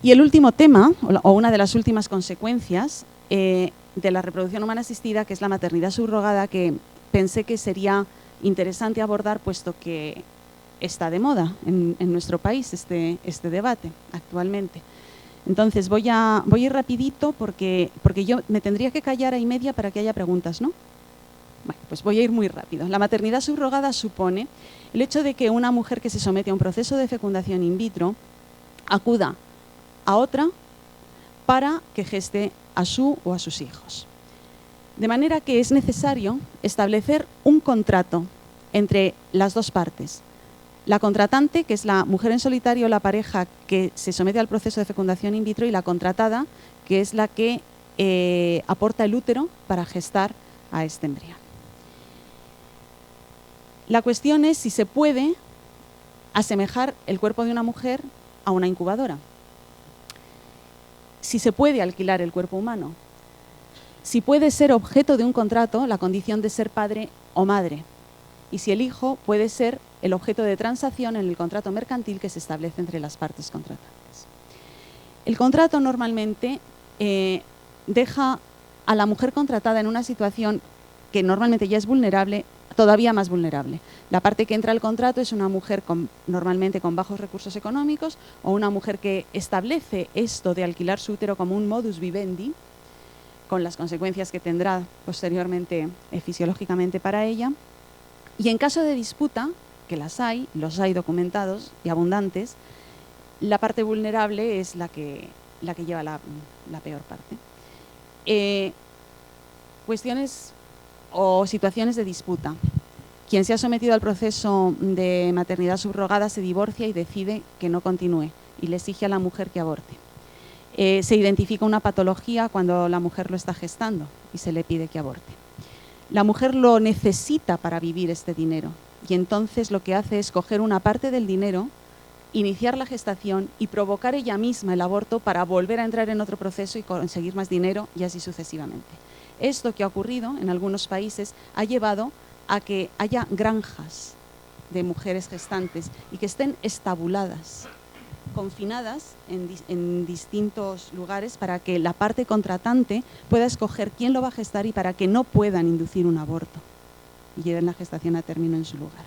Y el último tema, o una de las últimas consecuencias de la reproducción humana asistida, que es la maternidad subrogada, que pensé que sería interesante abordar, puesto que está de moda en nuestro país este debate actualmente. Entonces voy a ir rapidito porque yo me tendría que callar a y media para que haya preguntas, ¿no? Bueno, pues voy a ir muy rápido. La maternidad subrogada supone el hecho de que una mujer que se somete a un proceso de fecundación in vitro acuda a otra para que geste a su o a sus hijos. De manera que es necesario establecer un contrato entre las dos partes. La contratante, que es la mujer en solitario, la pareja que se somete al proceso de fecundación in vitro, y la contratada, que es la que aporta el útero para gestar a este embrión. La cuestión es si se puede asemejar el cuerpo de una mujer a una incubadora. Si se puede alquilar el cuerpo humano. Si puede ser objeto de un contrato la condición de ser padre o madre. Y si el hijo puede ser el objeto de transacción en el contrato mercantil que se establece entre las partes contratantes. El contrato normalmente deja a la mujer contratada en una situación que normalmente ya es vulnerable, todavía más vulnerable. La parte que entra al contrato es una mujer normalmente con bajos recursos económicos, o una mujer que establece esto de alquilar su útero como un modus vivendi, con las consecuencias que tendrá posteriormente fisiológicamente para ella. Y en caso de disputa, que los hay documentados y abundantes, la parte vulnerable es la que lleva la peor parte. Cuestiones o situaciones de disputa. Quien se ha sometido al proceso de maternidad subrogada se divorcia y decide que no continúe y le exige a la mujer que aborte. Se identifica una patología cuando la mujer lo está gestando y se le pide que aborte. La mujer lo necesita para vivir este dinero, y entonces lo que hace es coger una parte del dinero, iniciar la gestación y provocar ella misma el aborto para volver a entrar en otro proceso y conseguir más dinero, y así sucesivamente. Esto que ha ocurrido en algunos países ha llevado a que haya granjas de mujeres gestantes y que estén estabuladas, confinadas en distintos lugares, para que la parte contratante pueda escoger quién lo va a gestar y para que no puedan inducir un aborto y lleven la gestación a término en su lugar.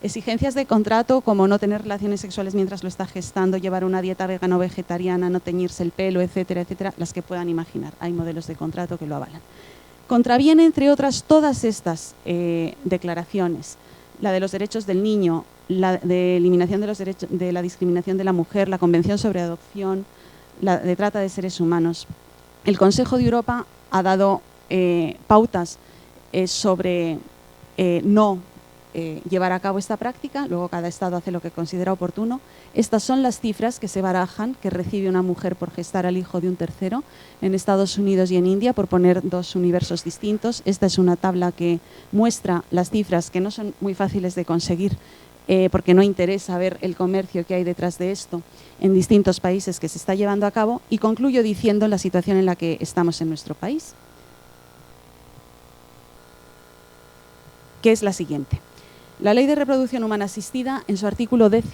Exigencias de contrato como no tener relaciones sexuales mientras lo está gestando, llevar una dieta vegana o vegetariana, no teñirse el pelo, etcétera, etcétera, las que puedan imaginar. Hay modelos de contrato que lo avalan. Contraviene, entre otras, todas estas declaraciones: la de los derechos del niño, la de eliminación de los derechos, de la discriminación de la mujer, la Convención sobre Adopción, la de trata de seres humanos. El Consejo de Europa ha dado pautas sobre no llevar a cabo esta práctica. Luego cada Estado hace lo que considera oportuno. Estas son las cifras que se barajan que recibe una mujer por gestar al hijo de un tercero en Estados Unidos y en India, por poner dos universos distintos. Esta es una tabla que muestra las cifras, que no son muy fáciles de conseguir porque no interesa ver el comercio que hay detrás de esto en distintos países que se está llevando a cabo. Y concluyo diciendo la situación en la que estamos en nuestro país, que es la siguiente. La Ley de Reproducción Humana Asistida, en su artículo 10,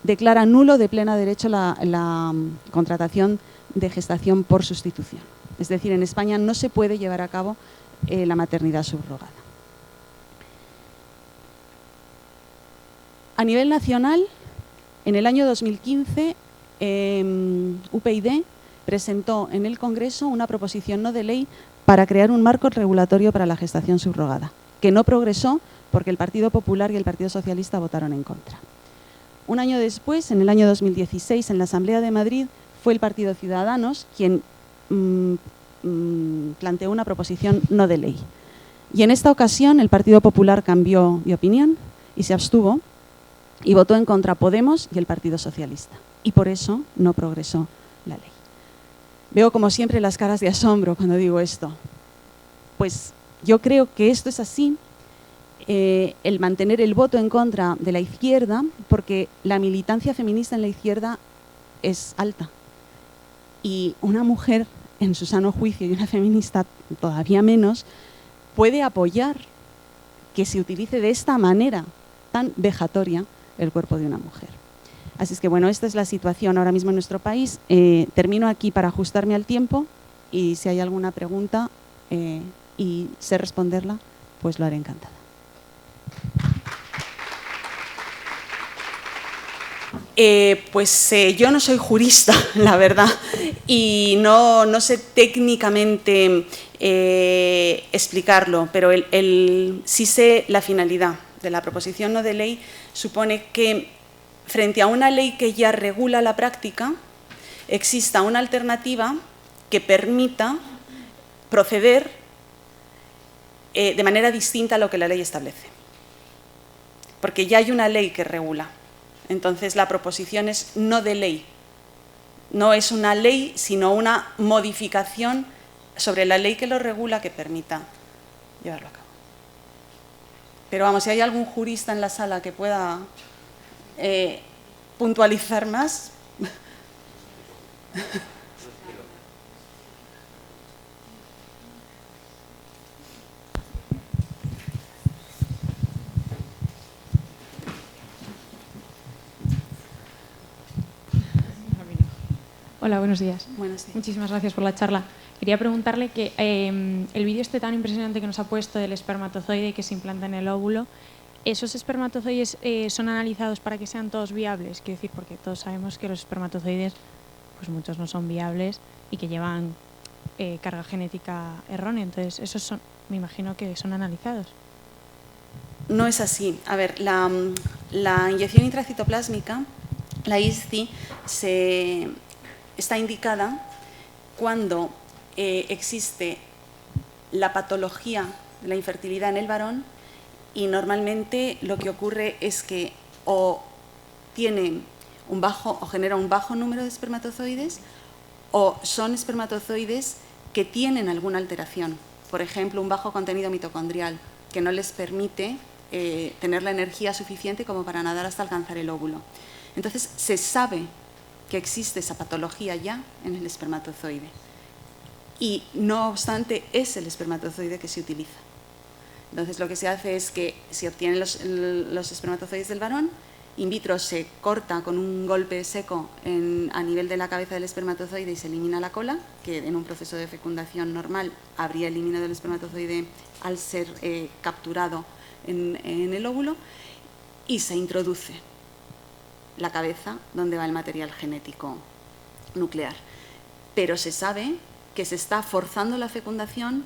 declara nulo de pleno derecho la contratación de gestación por sustitución. Es decir, en España no se puede llevar a cabo la maternidad subrogada. A nivel nacional, en el año 2015, UPyD presentó en el Congreso una proposición no de ley para crear un marco regulatorio para la gestación subrogada, que no progresó porque el Partido Popular y el Partido Socialista votaron en contra. Un año después, en el año 2016, en la Asamblea de Madrid, fue el Partido Ciudadanos quien planteó una proposición no de ley. Y en esta ocasión el Partido Popular cambió de opinión y se abstuvo y votó en contra Podemos y el Partido Socialista. Y por eso no progresó la ley. Veo como siempre las caras de asombro cuando digo esto. Pues yo creo que esto es así. El mantener el voto en contra de la izquierda, porque la militancia feminista en la izquierda es alta. Y una mujer en su sano juicio, y una feminista todavía menos, puede apoyar que se utilice de esta manera tan vejatoria el cuerpo de una mujer. Así es que, bueno, esta es la situación ahora mismo en nuestro país. Termino aquí para ajustarme al tiempo y si hay alguna pregunta y sé responderla, pues lo haré encantada. Yo no soy jurista, la verdad, y no sé técnicamente explicarlo, pero sí sé la finalidad de la proposición no de ley. Supone que frente a una ley que ya regula la práctica, exista una alternativa que permita proceder de manera distinta a lo que la ley establece. Porque ya hay una ley que regula. Entonces, la proposición es no de ley. No es una ley, sino una modificación sobre la ley que lo regula que permita llevarlo a cabo. Pero vamos, si hay algún jurista en la sala que pueda puntualizar más. Hola, buenos días. Buenos días. Muchísimas gracias por la charla. Quería preguntarle que el vídeo tan impresionante que nos ha puesto del espermatozoide que se implanta en el óvulo, ¿esos espermatozoides son analizados para que sean todos viables? Quiero decir, porque todos sabemos que los espermatozoides, pues muchos no son viables y que llevan carga genética errónea. Entonces, esos son, me imagino que son analizados. No es así. A ver, la inyección intracitoplásmica, la ISCI, está indicada cuando existe la patología de la infertilidad en el varón y normalmente lo que ocurre es que o tiene un bajo o genera un bajo número de espermatozoides o son espermatozoides que tienen alguna alteración, por ejemplo, un bajo contenido mitocondrial que no les permite tener la energía suficiente como para nadar hasta alcanzar el óvulo. Entonces, se sabe que existe esa patología ya en el espermatozoide y no obstante es el espermatozoide que se utiliza. Entonces lo que se hace es que se obtienen los espermatozoides del varón, in vitro se corta con un golpe seco a nivel de la cabeza del espermatozoide y se elimina la cola, que en un proceso de fecundación normal habría eliminado el espermatozoide al ser capturado en el óvulo, y se introduce la cabeza donde va el material genético nuclear. Pero se sabe que se está forzando la fecundación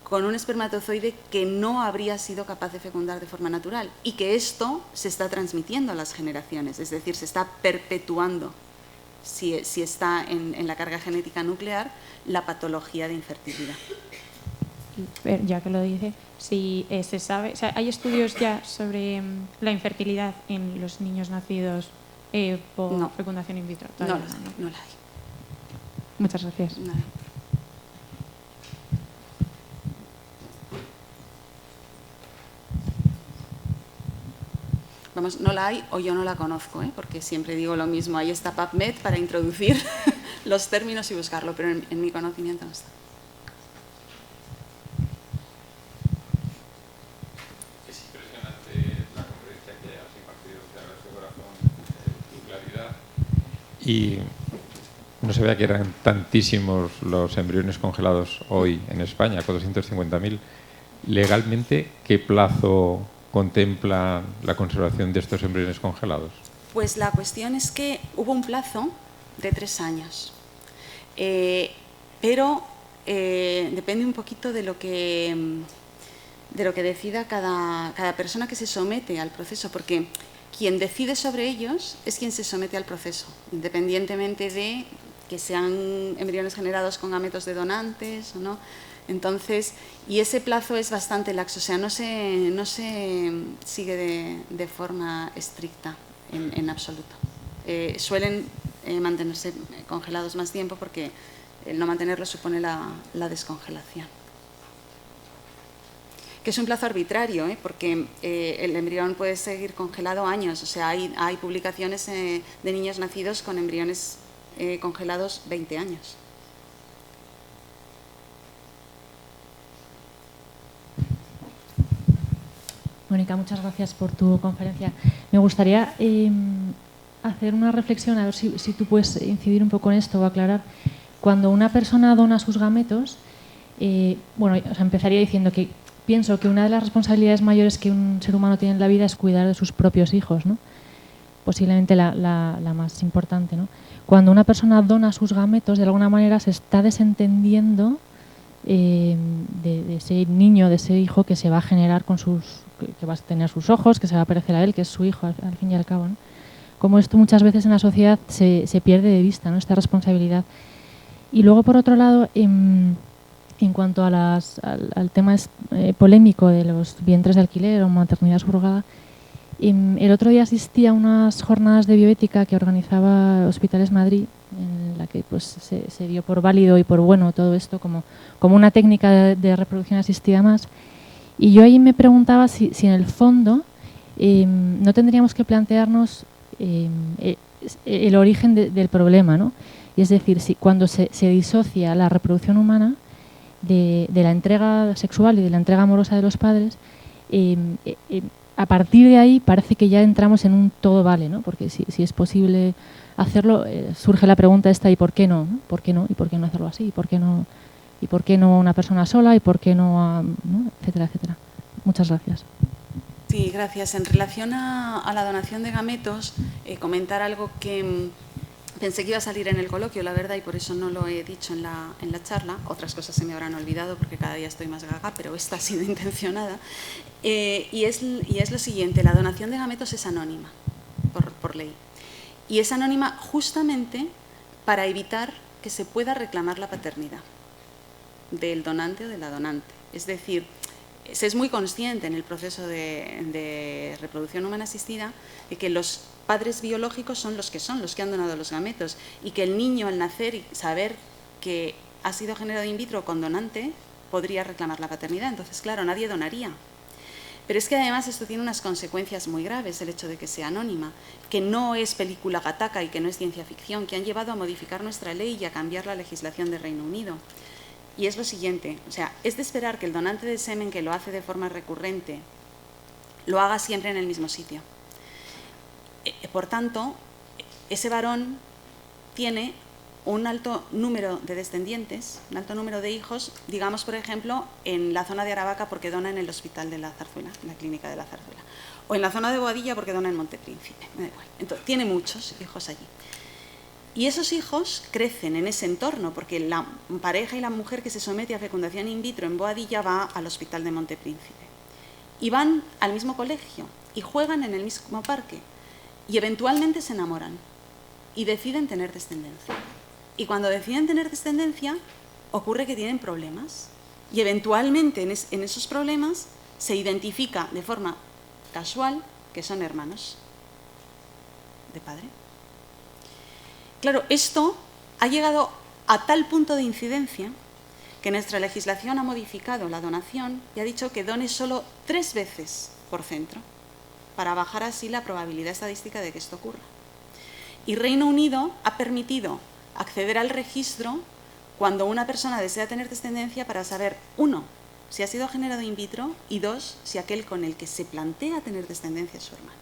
con un espermatozoide que no habría sido capaz de fecundar de forma natural y que esto se está transmitiendo a las generaciones, es decir, se está perpetuando, si está en la carga genética nuclear, la patología de infertilidad. Ya que lo dice, si se sabe, o sea, ¿hay estudios ya sobre la infertilidad en los niños nacidos por fecundación in vitro? No la hay. Muchas gracias. Nada. Vamos, no la hay o yo no la conozco, porque siempre digo lo mismo, ahí está PubMed para introducir los términos y buscarlo, pero en mi conocimiento no está. Es impresionante la conferencia que has impartido, te agradezco de corazón tu claridad. Y no se vea que eran tantísimos los embriones congelados hoy en España, 450.000. Legalmente, ¿qué plazo contempla la conservación de estos embriones congelados? Pues la cuestión es que hubo un plazo de 3 años, pero depende un poquito de lo que decida cada persona que se somete al proceso, porque quien decide sobre ellos es quien se somete al proceso, independientemente de que sean embriones generados con gametos de donantes o no. Entonces, y ese plazo es bastante laxo, o sea, no se sigue de forma estricta en absoluto. Suelen mantenerse congelados más tiempo porque el no mantenerlos supone la descongelación. Que es un plazo arbitrario, porque el embrión puede seguir congelado años, o sea, hay publicaciones de niños nacidos con embriones congelados 20 años. Mónica, muchas gracias por tu conferencia. Me gustaría hacer hacer una reflexión, a ver si tú puedes incidir un poco en esto o aclarar. Cuando una persona dona sus gametos, bueno, o sea, empezaría diciendo que pienso que una de las responsabilidades mayores que un ser humano tiene en la vida es cuidar de sus propios hijos, ¿no? Posiblemente la más importante, ¿no? Cuando una persona dona sus gametos, de alguna manera se está desentendiendo de ese niño, de ese hijo que se va a generar con que va a tener sus ojos, que se va a parecer a él, que es su hijo al fin y al cabo, ¿no? Como esto muchas veces en la sociedad se pierde de vista, ¿no? Esta responsabilidad. Y luego, por otro lado, en cuanto a al tema polémico de los vientres de alquiler o maternidad subrogada, el otro día asistí a unas jornadas de bioética que organizaba Hospitales Madrid, en la que pues, se dio por válido y por bueno todo esto como una técnica de reproducción asistida más. Y yo ahí me preguntaba si en el fondo no tendríamos que plantearnos el origen del problema, ¿no? Y es decir, si cuando se disocia la reproducción humana de la entrega sexual y de la entrega amorosa de los padres, a partir de ahí parece que ya entramos en un todo vale, ¿no? Porque si es posible hacerlo, surge la pregunta esta, ¿y por qué no? ¿Por qué no? ¿Y por qué no hacerlo así? ¿Y por qué no una persona sola? ¿Y por qué no? Etcétera, etcétera. Muchas gracias. Sí, gracias. En relación a la donación de gametos, comentar algo que pensé que iba a salir en el coloquio, la verdad, y por eso no lo he dicho en la charla. Otras cosas se me habrán olvidado porque cada día estoy más gaga, pero esta ha sido intencionada. Y es lo siguiente, la donación de gametos es anónima, por ley. Y es anónima justamente para evitar que se pueda reclamar la paternidad del donante o de la donante. Es decir, se es muy consciente en el proceso de reproducción humana asistida de que los padres biológicos son los que han donado los gametos y que el niño al nacer y saber que ha sido generado in vitro con donante podría reclamar la paternidad. Entonces, claro, nadie donaría. Pero es que además esto tiene unas consecuencias muy graves, el hecho de que sea anónima, que no es película gataca y que no es ciencia ficción, que han llevado a modificar nuestra ley y a cambiar la legislación del Reino Unido. Y es lo siguiente, o sea, es de esperar que el donante de semen que lo hace de forma recurrente lo haga siempre en el mismo sitio. Por tanto, ese varón tiene un alto número de descendientes, un alto número de hijos, digamos, por ejemplo, en la zona de Aravaca porque dona en el Hospital de la Zarzuela, en la Clínica de la Zarzuela, o en la zona de Boadilla porque dona en Montepríncipe, me da igual. Entonces, tiene muchos hijos allí. Y esos hijos crecen en ese entorno, porque la pareja y la mujer que se somete a fecundación in vitro en Boadilla va al Hospital de Montepríncipe. Y van al mismo colegio, y juegan en el mismo parque, y eventualmente se enamoran, y deciden tener descendencia. Y cuando deciden tener descendencia, ocurre que tienen problemas. Y eventualmente en esos problemas se identifica de forma casual que son hermanos de padre. Claro, esto ha llegado a tal punto de incidencia que nuestra legislación ha modificado la donación y ha dicho que done solo 3 veces por centro, para bajar así la probabilidad estadística de que esto ocurra. Y Reino Unido ha permitido acceder al registro cuando una persona desea tener descendencia para saber, 1, si ha sido generado in vitro y 2, si aquel con el que se plantea tener descendencia es su hermano.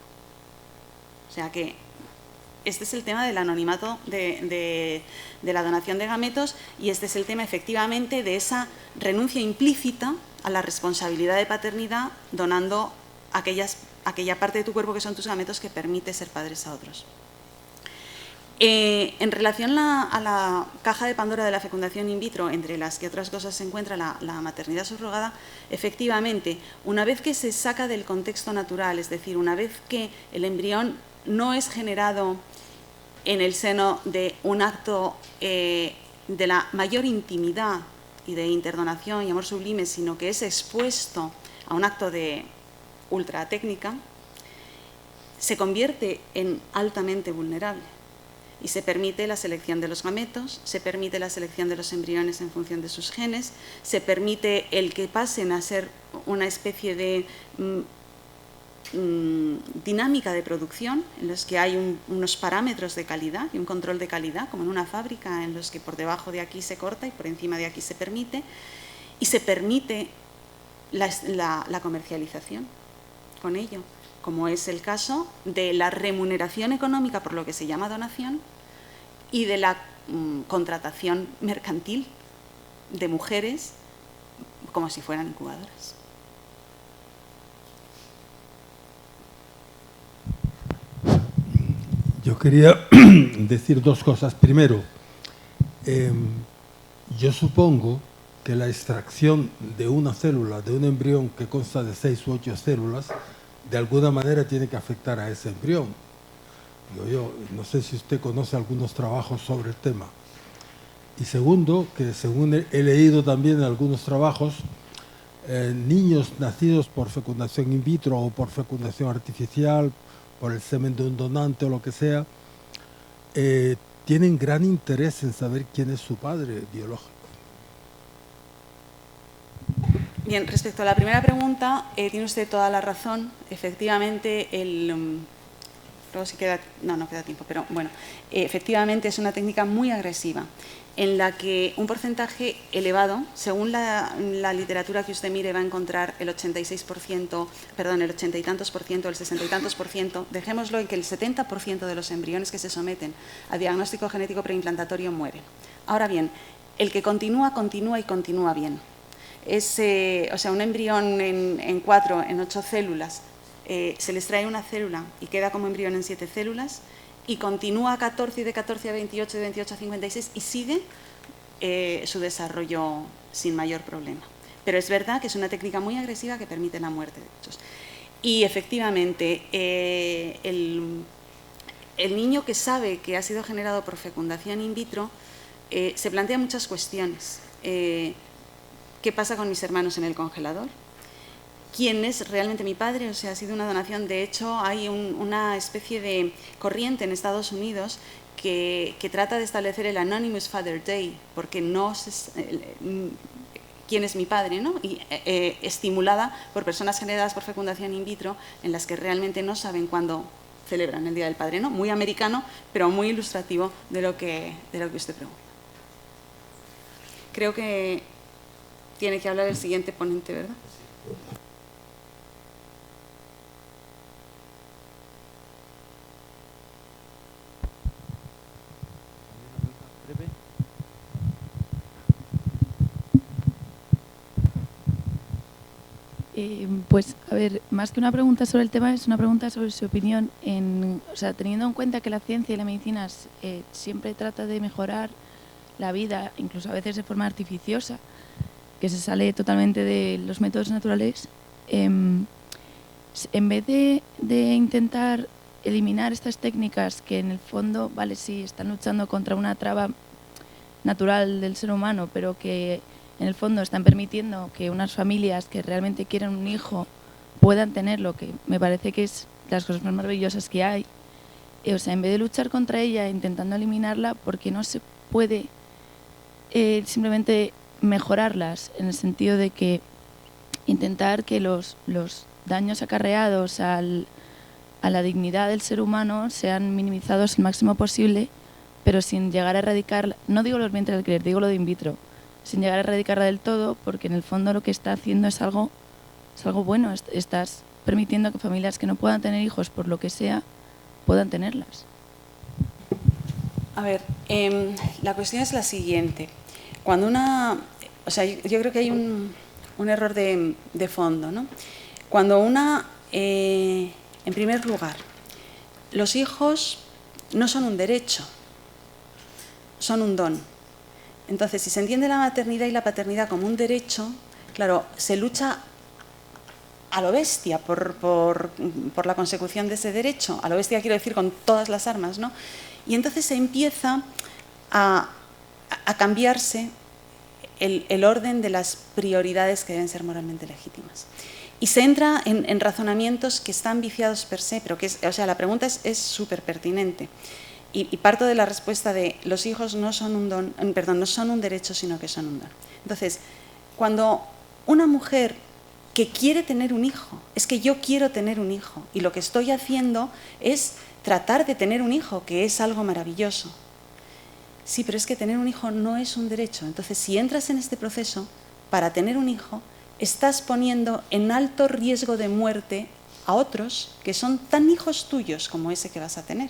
O sea que este es el tema del anonimato de la donación de gametos y este es el tema efectivamente de esa renuncia implícita a la responsabilidad de paternidad donando aquella parte de tu cuerpo que son tus gametos que permite ser padres a otros. En relación a la caja de Pandora de la fecundación in vitro, entre las que otras cosas se encuentra la maternidad subrogada, efectivamente, una vez que se saca del contexto natural, es decir, una vez que el embrión no es generado en el seno de un acto de la mayor intimidad y de interdonación y amor sublime, sino que es expuesto a un acto de ultratécnica, se convierte en altamente vulnerable. Y se permite la selección de los gametos, se permite la selección de los embriones en función de sus genes, se permite el que pasen a ser una especie de dinámica de producción en los que hay unos parámetros de calidad y un control de calidad, como en una fábrica, en los que por debajo de aquí se corta y por encima de aquí se permite, y se permite la comercialización con ello. como es el caso de la remuneración económica por lo que se llama donación y de la contratación mercantil de mujeres como si fueran incubadoras. Yo quería decir dos cosas. Primero, yo supongo que la extracción de una célula, de un embrión que consta de 6 u 8 células, de alguna manera tiene que afectar a ese embrión. Yo no sé si usted conoce algunos trabajos sobre el tema. Y segundo, que según he leído también en algunos trabajos, niños nacidos por fecundación in vitro o por fecundación artificial, por el semen de un donante o lo que sea, tienen gran interés en saber quién es su padre biológico. Bien, respecto a la primera pregunta, tiene usted toda la razón. Efectivamente, luego si queda, no queda tiempo, pero bueno, efectivamente es una técnica muy agresiva en la que un porcentaje elevado, según la literatura que usted mire, va a encontrar el 86%, perdón, el 80 y tantos por ciento, el 60 y tantos por ciento, dejémoslo en que el 70% de los embriones que se someten a diagnóstico genético preimplantatorio mueren. Ahora bien, el que continúa y continúa bien. O sea, un embrión en 4, en 8 células, se les trae una célula y queda como embrión en 7 células, y continúa a 14 y de 14 a 28, de 28 a 56 y sigue su desarrollo sin mayor problema. Pero es verdad que es una técnica muy agresiva que permite la muerte de muchos. Y efectivamente, el niño que sabe que ha sido generado por fecundación in vitro se plantea muchas cuestiones. ¿Qué pasa con mis hermanos en el congelador? ¿Quién es realmente mi padre? O sea, ha sido una donación. De hecho, hay una especie de corriente en Estados Unidos que trata de establecer el Anonymous Father Day, porque no sé quién es mi padre, ¿no? Y estimulada por personas generadas por fecundación in vitro, en las que realmente no saben cuándo celebran el Día del Padre, ¿no? Muy americano, pero muy ilustrativo de lo que usted pregunta. Creo que tiene que hablar el siguiente ponente, ¿verdad? Pues, a ver, más que una pregunta sobre el tema, es una pregunta sobre su opinión. O sea, teniendo en cuenta que la ciencia y la medicina siempre trata de mejorar la vida, incluso a veces de forma artificiosa, que se sale totalmente de los métodos naturales, en vez de intentar eliminar estas técnicas que en el fondo, vale, sí, están luchando contra una traba natural del ser humano, pero que en el fondo están permitiendo que unas familias que realmente quieren un hijo puedan tenerlo, que me parece que es de las cosas más maravillosas que hay. O sea, en vez de luchar contra ella intentando eliminarla, porque no se puede simplemente mejorarlas, en el sentido de que intentar que los daños acarreados a la dignidad del ser humano sean minimizados el máximo posible, pero sin llegar a erradicar, no digo los vientres de alquiler, digo lo de in vitro, sin llegar a erradicarla del todo, porque en el fondo lo que está haciendo es algo bueno. Estás permitiendo que familias que no puedan tener hijos por lo que sea, puedan tenerlas. A ver, la cuestión es la siguiente. Cuando o sea, yo creo que hay un error de fondo, ¿no? Cuando en primer lugar, los hijos no son un derecho, son un don. Entonces, si se entiende la maternidad y la paternidad como un derecho, claro, se lucha a lo bestia por la consecución de ese derecho. A lo bestia quiero decir con todas las armas, ¿no? Y entonces se empieza a cambiarse el orden de las prioridades que deben ser moralmente legítimas. Y se entra en razonamientos que están viciados per se, pero o sea, la pregunta es súper pertinente. Y parto de la respuesta de los hijos no son un don, perdón, no son un derecho, sino que son un don. Entonces, cuando una mujer que quiere tener un hijo, es que yo quiero tener un hijo, y lo que estoy haciendo es tratar de tener un hijo, que es algo maravilloso. Sí, pero es que tener un hijo no es un derecho. Entonces, si entras en este proceso para tener un hijo, estás poniendo en alto riesgo de muerte a otros que son tan hijos tuyos como ese que vas a tener.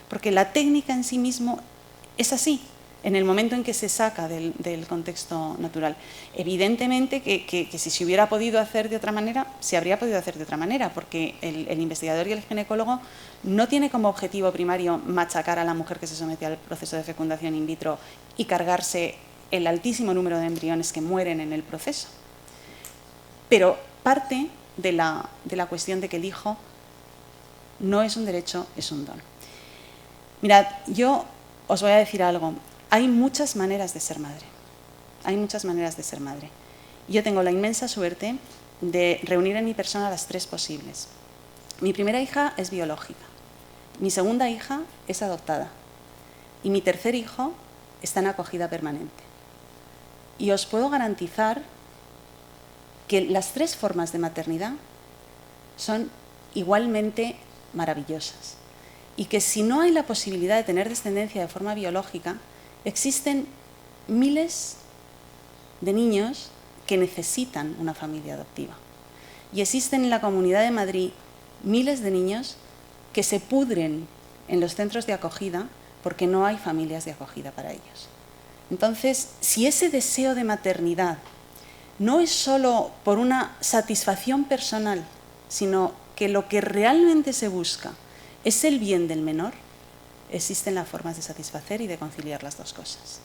Porque la técnica en sí mismo es así, en el momento en que se saca del contexto natural. Evidentemente que si se hubiera podido hacer de otra manera, se habría podido hacer de otra manera, porque el investigador y el ginecólogo no tiene como objetivo primario machacar a la mujer que se somete al proceso de fecundación in vitro y cargarse el altísimo número de embriones que mueren en el proceso. Pero parte de la cuestión de que el hijo no es un derecho, es un don. Mirad, yo os voy a decir algo. Hay muchas maneras de ser madre. Hay muchas maneras de ser madre. Yo tengo la inmensa suerte de reunir en mi persona las tres posibles. Mi primera hija es biológica. Mi segunda hija es adoptada. Y mi tercer hijo está en acogida permanente. Y os puedo garantizar que las tres formas de maternidad son igualmente maravillosas. Y que si no hay la posibilidad de tener descendencia de forma biológica, existen miles de niños que necesitan una familia adoptiva. Y existen en la Comunidad de Madrid miles de niños que se pudren en los centros de acogida porque no hay familias de acogida para ellos. Entonces, si ese deseo de maternidad no es solo por una satisfacción personal, sino que lo que realmente se busca es el bien del menor, existen las formas de satisfacer y de conciliar las dos cosas.